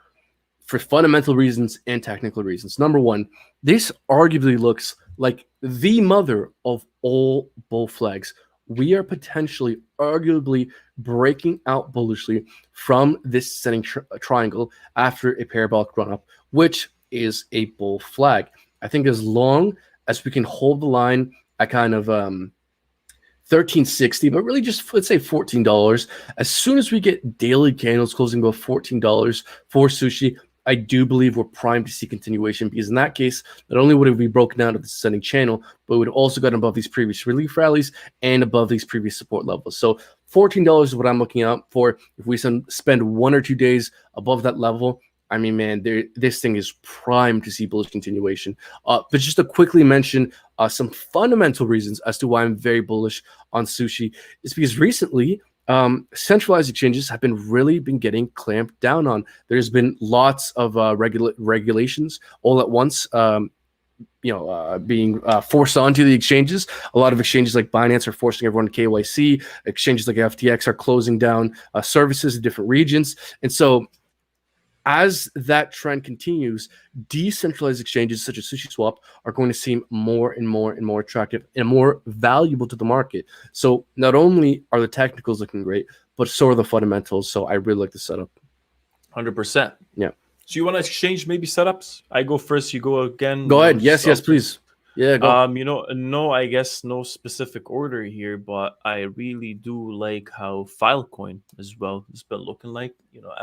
for fundamental reasons and technical reasons. Number one, this arguably looks like the mother of all bull flags. We are potentially, arguably, breaking out bullishly from this setting triangle after a parabolic run-up, which is a bull flag. I think as long as we can hold the line at kind of $13.60, but really just let's say $14. As soon as we get daily candles closing above $14 for sushi, I do believe we're primed to see continuation, because in that case, not only would it be broken out of the descending channel, but we would also gotten above these previous relief rallies and above these previous support levels. So $14 is what I'm looking out for. If we spend 1 or 2 days above that level, I mean, man, this thing is primed to see bullish continuation. But just to quickly mention some fundamental reasons as to why I'm very bullish on sushi is because recently centralized exchanges have been getting clamped down on. There's been lots of regulations all at once, being forced onto the exchanges. A lot of exchanges like Binance are forcing everyone to KYC. Exchanges like FTX are closing down services in different regions, and so as that trend continues, decentralized exchanges such as SushiSwap are going to seem more and more and more attractive and more valuable to the market. So not only are the technicals looking great, but so are the fundamentals. So I really like the setup. 100%. Yeah. So you want to exchange maybe setups? I go first, you go again. Go ahead. Yes, please. Yeah, go. I guess no specific order here, but I really do like how Filecoin as well has been looking like,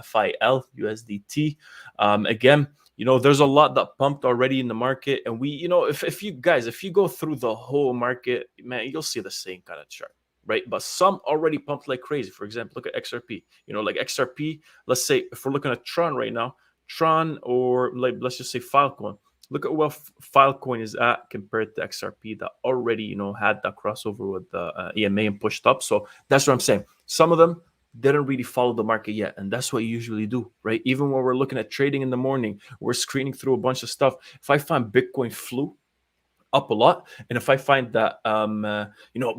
FIL, USDT. Again, there's a lot that pumped already in the market. And we, if you go through the whole market, man, you'll see the same kind of chart, right? But some already pumped like crazy. For example, look at XRP. Like XRP, let's say if we're looking at Tron right now, or let's just say Filecoin. Look at where Filecoin is at compared to XRP that already, had that crossover with the EMA and pushed up. So that's what I'm saying. Some of them didn't really follow the market yet. And that's what you usually do, right? Even when we're looking at trading in the morning, we're screening through a bunch of stuff. If I find Bitcoin flew up a lot, and if I find that, a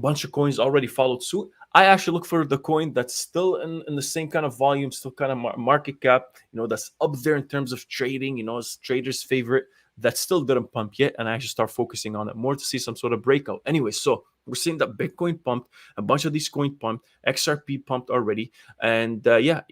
bunch of coins already followed suit, I actually look for the coin that's still in the same kind of volume, still kind of market cap, that's up there in terms of trading, as traders' favorite, that still didn't pump yet, and I actually start focusing on it more to see some sort of breakout. Anyway, so we're seeing that Bitcoin pumped, a bunch of these coins pumped, XRP pumped already, and I'll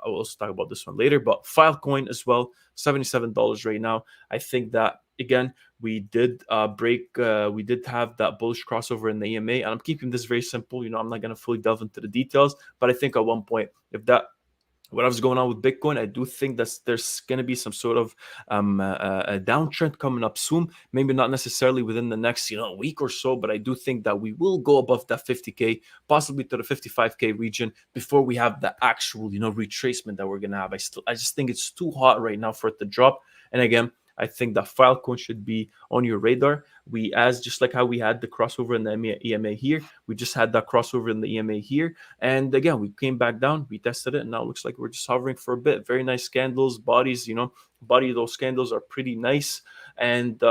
also talk about this one later, but Filecoin as well, $77 right now. I think that, again, we did we did have that bullish crossover in the EMA, and I'm keeping this very simple. I'm not going to fully delve into the details, but I think at one point, if that whatever's going on with Bitcoin, I do think that there's going to be some sort of a downtrend coming up soon. Maybe not necessarily within the next week or so, but I do think that we will go above that 50K, possibly to the 55K region before we have the actual retracement that we're going to have. I just think it's too hot right now for it to drop. And again, I think that Filecoin should be on your radar. Just like how we had the crossover in the EMA here, we just had that crossover in the EMA here. And again, we came back down, we tested it, and now it looks like we're just hovering for a bit. Very nice candles, bodies, body of those candles are pretty nice. And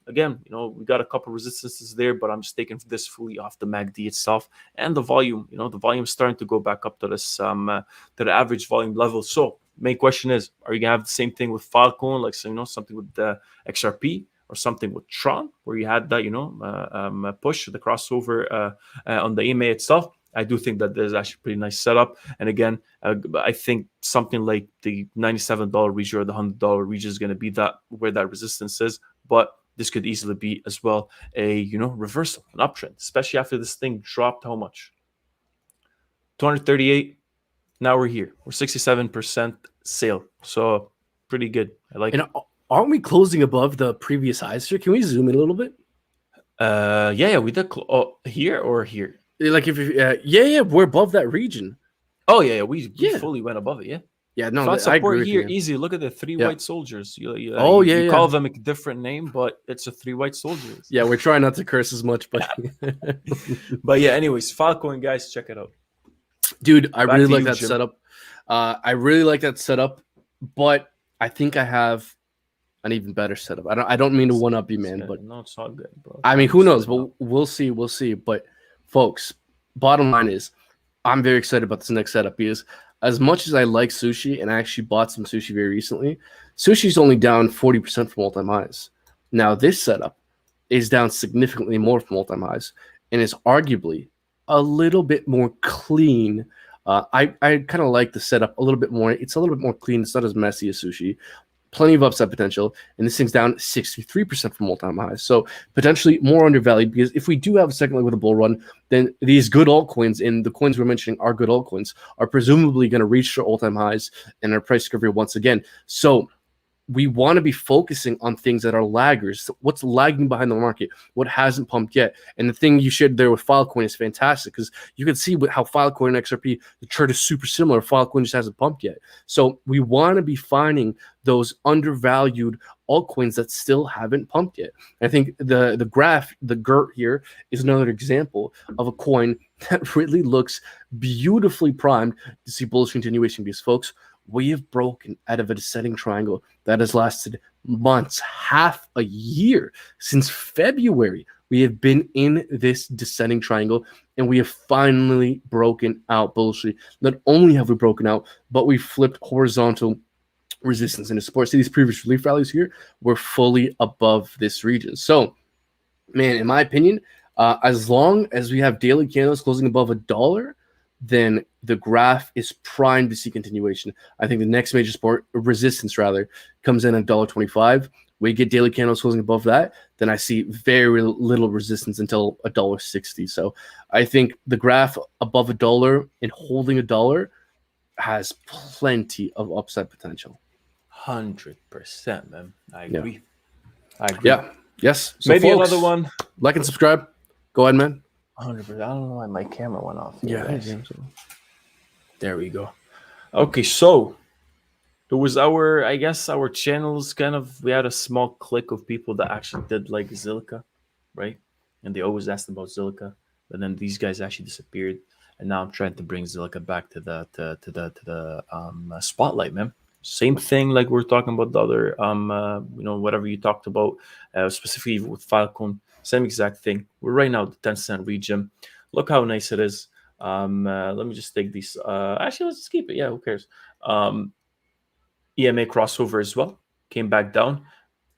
again, we got a couple resistances there, but I'm just taking this fully off the MACD itself and the volume. The volume is starting to go back up to this to the average volume level. So main question is, are you gonna have the same thing with Filecoin, like something with the XRP, or something with Tron, where you had that push the crossover on the EMA itself? I do think that there's actually a pretty nice setup. And again, I think something like the $97 region or the $100 region is going to be where that resistance is. But this could easily be as well a reversal, an uptrend, especially after this thing dropped how much? 238. Now we're here. We're 67% sale. So pretty good. I like it. Aren't we closing above the previous highs here? Can we zoom in a little bit? Yeah, we did here or here. Like we're above that region. Oh yeah, we fully went above it. Yeah, no, I agree here. Easy. Look at the three white soldiers. You call them a different name, but it's a three white soldiers. Yeah, we're trying not to curse as much, but but yeah. Anyways, Filecoin, guys, check it out, dude. I really like that setup. I really like that setup, but I think I have an even better setup. I don't mean to one up you, man, but no, it's all good, bro. I mean, who knows? But we'll see. But folks, bottom line is, I'm very excited about this next setup because as much as I like sushi, and I actually bought some sushi very recently, sushi's only down 40% from all-time highs. Now, this setup is down significantly more from all-time highs and is arguably a little bit more clean. I kind of like the setup a little bit more. It's a little bit more clean. It's not as messy as sushi. Plenty of upside potential, and this thing's down 63% from all-time highs. So potentially more undervalued, because if we do have a second leg with a bull run, then these good altcoins, and the coins we're mentioning are good altcoins, are presumably going to reach their all-time highs and their price discovery once again. So we want to be focusing on things that are laggers. What's lagging behind the market? What hasn't pumped yet? And the thing you shared there with Filecoin is fantastic, because you can see how Filecoin and XRP, the chart is super similar. Filecoin just hasn't pumped yet. So we want to be finding those undervalued altcoins that still haven't pumped yet. I think the graph, the GERT here, is another example of a coin that really looks beautifully primed to see bullish continuation, because folks, we have broken out of a descending triangle that has lasted months, half a year. Since February, we have been in this descending triangle, and we have finally broken out bullishly. Not only have we broken out, but we flipped horizontal resistance into support. See, these previous relief rallies here were fully above this region. So, man, in my opinion, as long as we have daily candles closing above $1, then the graph is primed to see continuation. I think the next major support, resistance rather, comes in at $1.25. We get daily candles closing above that, then I see very little resistance until $1.60. So I think the graph above $1 and holding $1 has plenty of upside potential. 100%, man. I agree. Yeah. I agree. Yeah. Yes. So maybe folks, another one. Like and subscribe. Go ahead, man. 100%. I don't know why my camera went off. Yeah. There we go. Okay, so there was our channels we had a small clique of people that actually did like Zilliqa, right? And they always asked about Zilliqa, but then these guys actually disappeared, and now I'm trying to bring Zilliqa back to the spotlight, man. Same thing like we're talking about the other whatever you talked about, specifically with Filecoin. Same exact thing. We're right now at the 10-cent region. Look how nice it is. Let me just take these. Actually, let's just keep it. Yeah, who cares? EMA crossover as well. Came back down.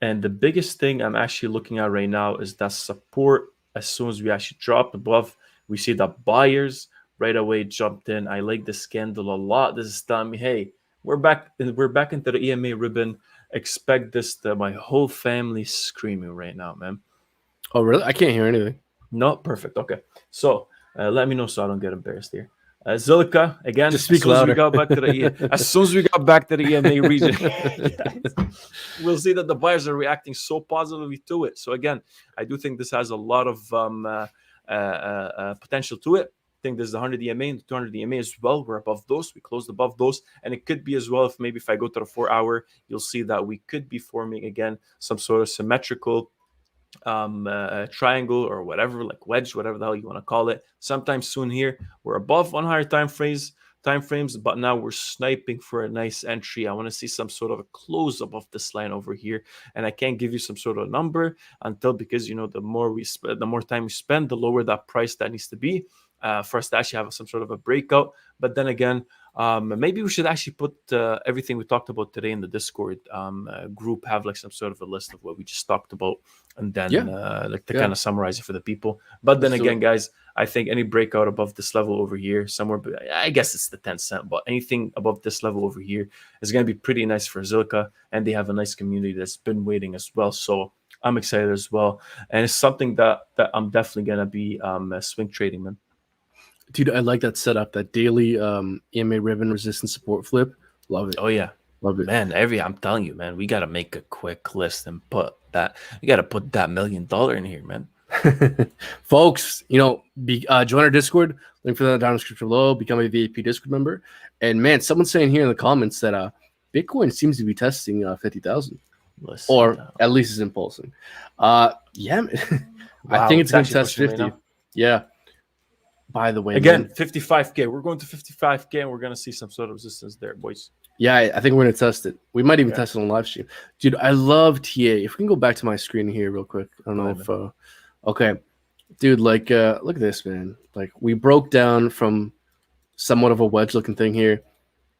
And the biggest thing I'm actually looking at right now is that support. As soon as we actually drop above, we see the buyers right away jumped in. I like this candle a lot. This is telling me, hey, we're back into the EMA ribbon. Expect this. My whole family's screaming right now, man. Oh, really? I can't hear anything. No, perfect. Okay. So let me know so I don't get embarrassed here. Zilliqa, again, just speak louder. As soon as we got back to the EMA region, we'll see that the buyers are reacting so positively to it. So again, I do think this has a lot of potential to it. think there's the 100 EMA and the 200 EMA as well. We're above those. We closed above those. And it could be as well, if I go to the 4-hour, you'll see that we could be forming again some sort of symmetrical triangle or whatever, like wedge, whatever the hell you want to call it, sometime soon here. We're above on higher time frames, but now we're sniping for a nice entry. I want to see some sort of a close above this line over here, and I can't give you some sort of number until, because the more time we spend, the lower that price that needs to be for us to actually have some sort of a breakout. But then again, maybe we should actually put everything we talked about today in the Discord group, have like some sort of a list of what we just talked about, and then kind of summarize it for the people. But then again, guys, I think any breakout above this level over here, somewhere, I guess it's the 10 cent, but anything above this level over here is going to be pretty nice for Zilliqa, and they have a nice community that's been waiting as well. So I'm excited as well, and it's something that I'm definitely going to be swing trading, man. Dude, I like that setup, that daily EMA ribbon resistance support flip. Love it. Oh yeah, love it, man. I'm telling you, man, we got to make a quick list and put that. You got to put that $1 million in here, man. Folks, join our Discord. Link for that down in the description below. Become a VIP Discord member. And man, someone's saying here in the comments that Bitcoin seems to be testing 50,000, or at least is impulsing. Yeah, I think it's going to test 50. Right, yeah. By the way, again, 55K. We're going to 55K, and we're going to see some sort of resistance there, boys. Yeah, I think we're going to test it. We might even test it on live stream. Dude, I love TA. If we can go back to my screen here real quick. I don't know if... okay. Dude, like, look at this, man. Like, we broke down from somewhat of a wedge-looking thing here.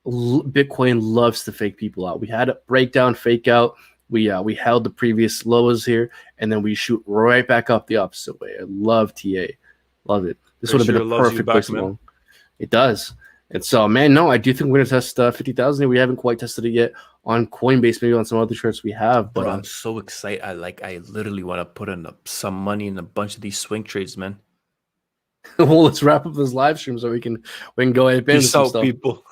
Bitcoin loves to fake people out. We had a breakdown, fake out. We held the previous lows here, and then we shoot right back up the opposite way. I love TA. Love it. This would have been a perfect place to go. It does. And so, man, no, I do think we're going to test 50,000. We haven't quite tested it yet on Coinbase, maybe on some other charts we have. But I'm so excited. I literally want to put in some money in a bunch of these swing trades, man. Well, let's wrap up this live stream so we can go ahead and peace out, stuff. People.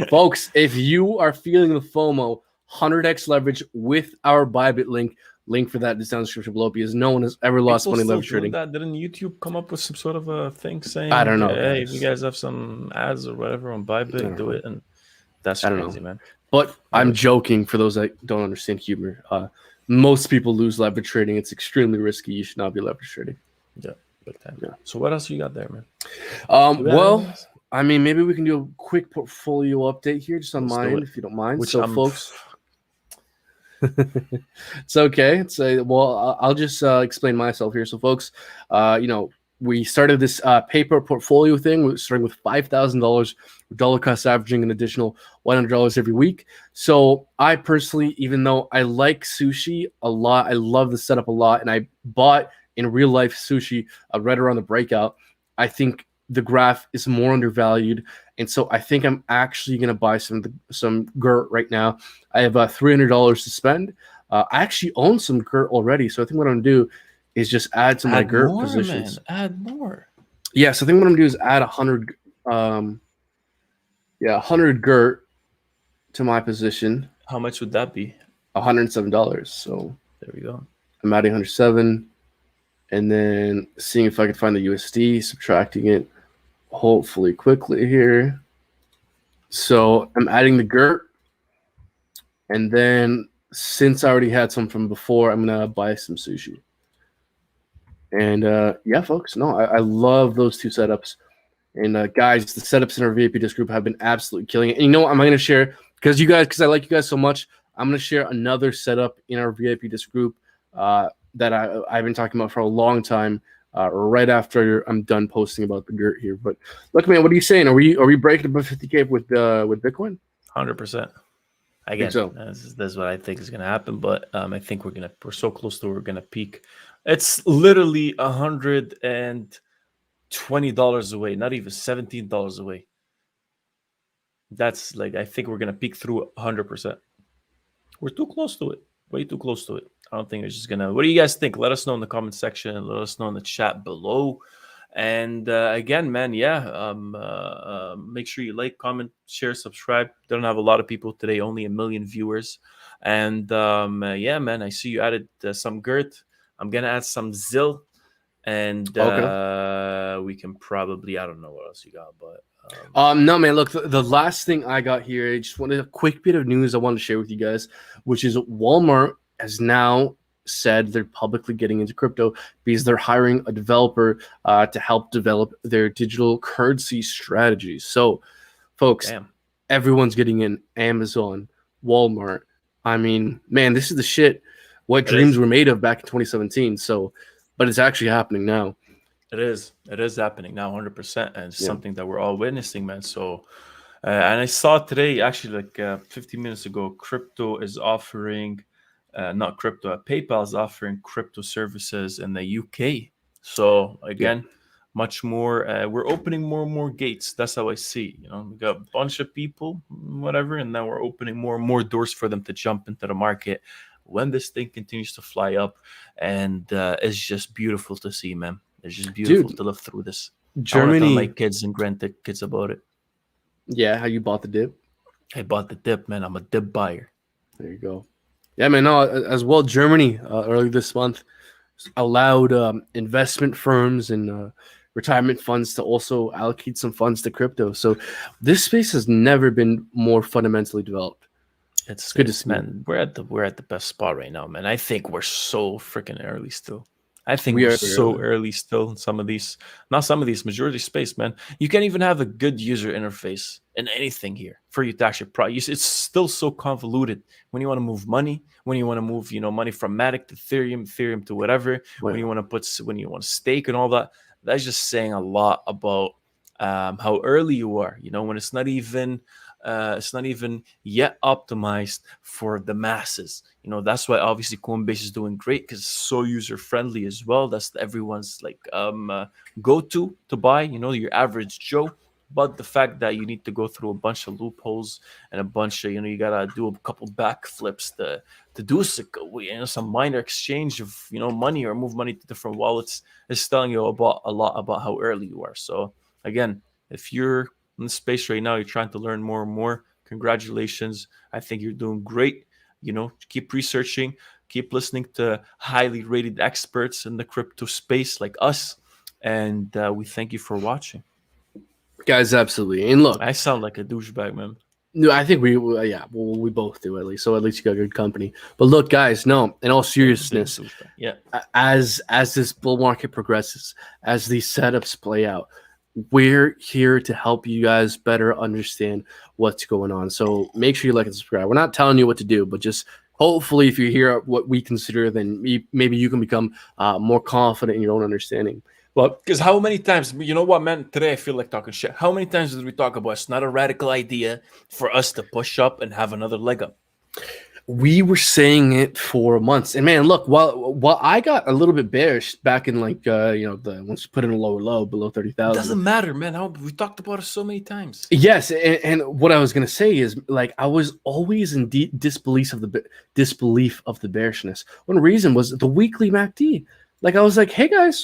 Folks, if you are feeling the FOMO, 100x leverage with our Bybit link for that is down in the description below, because no one has ever lost money leverage trading. Didn't YouTube come up with some sort of a thing saying, I don't know, hey, if you guys have some ads or whatever on Bybit, do it? And that's crazy, man. But I'm joking for those that don't understand humor. Most people lose leverage trading. It's extremely risky. You should not be leverage trading. Yeah, big time. Yeah. So what else you got there, man? Well, I mean, maybe we can do a quick portfolio update here, just on mine, if you don't mind. Folks... It's okay. I'll just explain myself here. So, folks, we started this paper portfolio thing. We're starting with $5,000, dollar cost averaging an additional $100 every week. So, I personally, even though I like sushi a lot, I love the setup a lot, and I bought in real life sushi right around the breakout, I think the graph is more undervalued, and so I think I'm actually going to buy some GERT right now. I have $300 to spend. I actually own some GERT already, so I think what I'm going to do is just add to my GERT positions. Man. Add more. Yeah, so I think what I'm going to do is add 100 GERT to my position. How much would that be? $107. So there we go. I'm adding 107, and then seeing if I can find the USD, subtracting it. Hopefully quickly here. So I'm adding the GERT, and then since I already had some from before, I'm gonna buy some sushi. And yeah, folks, no, I love those two setups. And guys, the setups in our VIP disc group have been absolutely killing it. And you know what? I'm gonna share, because I like you guys so much. I'm gonna share another setup in our VIP disc group that I've been talking about for a long time. Right after I'm done posting about the GERT here. But look, man, what are you saying? Are we breaking above 50K with Bitcoin? 100%. Again, so. This is what I think is going to happen. But I think we're so close to we're gonna peak. It's literally $120 away, not even $17 away. That's like, I think we're gonna peak through 100%. We're too close to it. Way too close to it. I don't think it's just gonna. What do you guys think? Let us know in the comment section and let us know in the chat below. And again, man, yeah, make sure you like, comment, share, subscribe. Don't have a lot of people today, only 1 million viewers. And yeah, man, I see you added some GERT. I'm gonna add some ZIL. and Okay. we can probably, I don't know what else you got, but No, man. Look, the last thing I got here, I just wanted a quick bit of news I wanted to share with you guys, which is Walmart has now said they're publicly getting into crypto because they're hiring a developer to help develop their digital currency strategies. So, folks, damn, everyone's getting in. Amazon, Walmart. I mean, man, this is the shit. What it dreams is. were made of back in 2017. So, but it's actually happening now. It is. It is happening now, 100%, and it's Yeah. something that we're all witnessing, man. So, and I saw today, actually, like 15 minutes ago, crypto is offering, not crypto, PayPal is offering crypto services in the UK. So Yeah. again, much more. We're opening more and more gates. That's how I see. You know, we got a bunch of people, whatever, and now we're opening more and more doors for them to jump into the market when this thing continues to fly up, and it's just beautiful to see, man. It's just beautiful Dude, to live through this. I want to tell my Germany. kids and grandkids about it. Yeah, how you bought the dip. I bought the dip, man. I'm a dip buyer. There you go. Yeah, man. No, as well, Germany early this month allowed investment firms and retirement funds to also allocate some funds to crypto. So this space has never been more fundamentally developed. It's good to It's see. man, we're at the best spot right now, man. I think we're so freaking early still. I think We we're are very so early. early still in some of these, not some of these, majority space, man. You can't even have a good user interface in anything here for you to actually It's still so convoluted when you want to move money, when you want to move, money from Matic to Ethereum, Ethereum to whatever, when Well, you want to when you want to stake and all that. That's just saying a lot about how early you are. When it's not even yet optimized for the masses. That's why obviously Coinbase is doing great because it's so user friendly as well. That's everyone's like go to buy. Your average Joe. But the fact that you need to go through a bunch of loopholes and a bunch of you gotta do a couple backflips to do some minor exchange of money or move money to different wallets is telling you about a lot about how early you are. So again, if you're in the space right now, you're trying to learn more and more, congratulations. I think you're doing great. Keep researching, keep listening to highly rated experts in the crypto space like us, and we thank you for watching. guys, absolutely. And look, I sound like a douchebag, man. no, I think yeah, well, we both do at least. So at least you got good company. But look, guys, no, in all seriousness, Douchebag. Yeah. as this bull market progresses, as these setups play out, we're here to help you guys better understand what's going on. So make sure you like and subscribe. We're not telling you what to do, but just hopefully, if you hear what we consider, then maybe you can become more confident in your own understanding. But Because how many times, you know what, man? Today I feel like talking shit. How many times did we talk about it's not a radical idea for us to push up and have another leg up? we were saying it for months, and man, look, while I got a little bit bearish back in like the once you put in a lower low below 30,000. Doesn't matter, man. We talked about it so many times. Yes, and what I was gonna say is like I was always in disbelief of the bearishness. One reason was the weekly MACD. Like I was like, hey guys,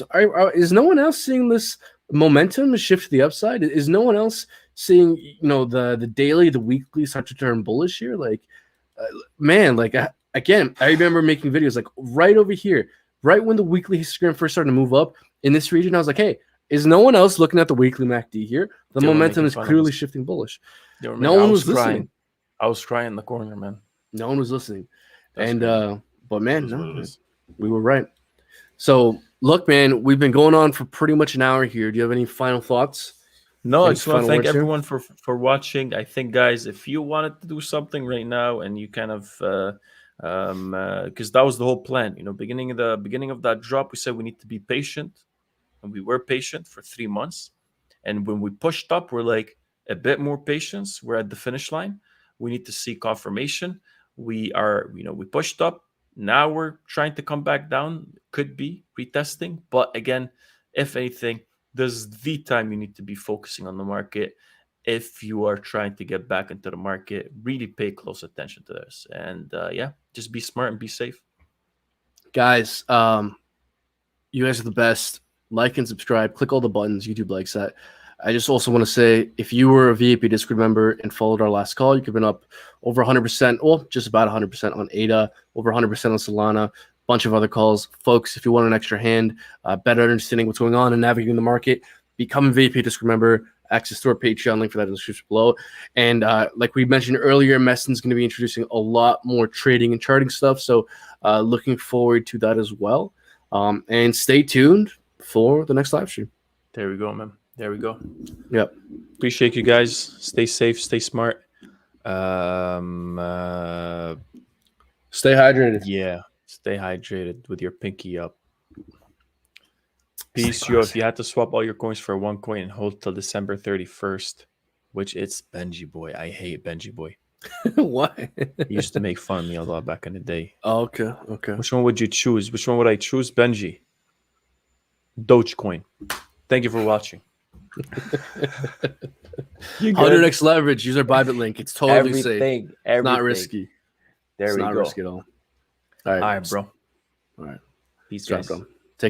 is no one else seeing this momentum shift to the upside? Is no one else seeing the daily, the weekly start to turn bullish here? Like, man, like again, I remember making videos like right over here, right when the weekly histogram first started to move up in this region. I was like, hey, is no one else looking at the weekly MACD here? The They were momentum making is fun of clearly us. shifting bullish. They were No making, I one was was crying. listening. I was crying in the corner, man. No one was listening. That's And crazy. but It man, is what no, it is. we were right. So look, man, we've been going on for pretty much an hour here. Do you have any final thoughts? No, I Any just want to final thank words here? everyone for watching. I think, guys, if you wanted to do something right now and you kind of because that was the whole plan, beginning of that drop, we said we need to be patient, and we were patient for 3 months. And when we pushed up, we're like a bit more patience. We're at the finish line. We need to see confirmation. We are, we pushed up. Now we're trying to come back down. Could be retesting, but again, if anything, this is the time you need to be focusing on the market. If you are trying to get back into the market, really pay close attention to this. And yeah, just be smart and be safe. Guys, you guys are the best. Like and subscribe. Click all the buttons. YouTube likes that. I just also want to say, if you were a VIP Discord member and followed our last call, you could have been up over 100%, well, just about 100% on ADA, over 100% on Solana. bunch of other calls. Folks, if you want an extra hand, better understanding what's going on and navigating the market, become a VIP. Just remember, access to our Patreon, link for that in the description below. And like we mentioned earlier, Messin's going to be introducing a lot more trading and charting stuff. So looking forward to that as well. And stay tuned for the next live stream. There we go, man. There we go. Yep. Appreciate you guys. Stay safe. Stay smart. Stay hydrated. Yeah. Stay hydrated with your pinky up. Peace, yo. If you had to swap all your coins for one coin and hold till December 31st, which it's Benji Boy. I hate Benji Boy. Why? He used to make fun of me a lot back in the day. Oh, okay. Okay. Which one would you choose? Which one would I choose? Benji. Dogecoin. Thank you for watching. 100x leverage. Use our bybit link. It's totally safe. It's not risky. There it's we not go. risky at all. All right, bro. All right. Peace, Drop guys. down.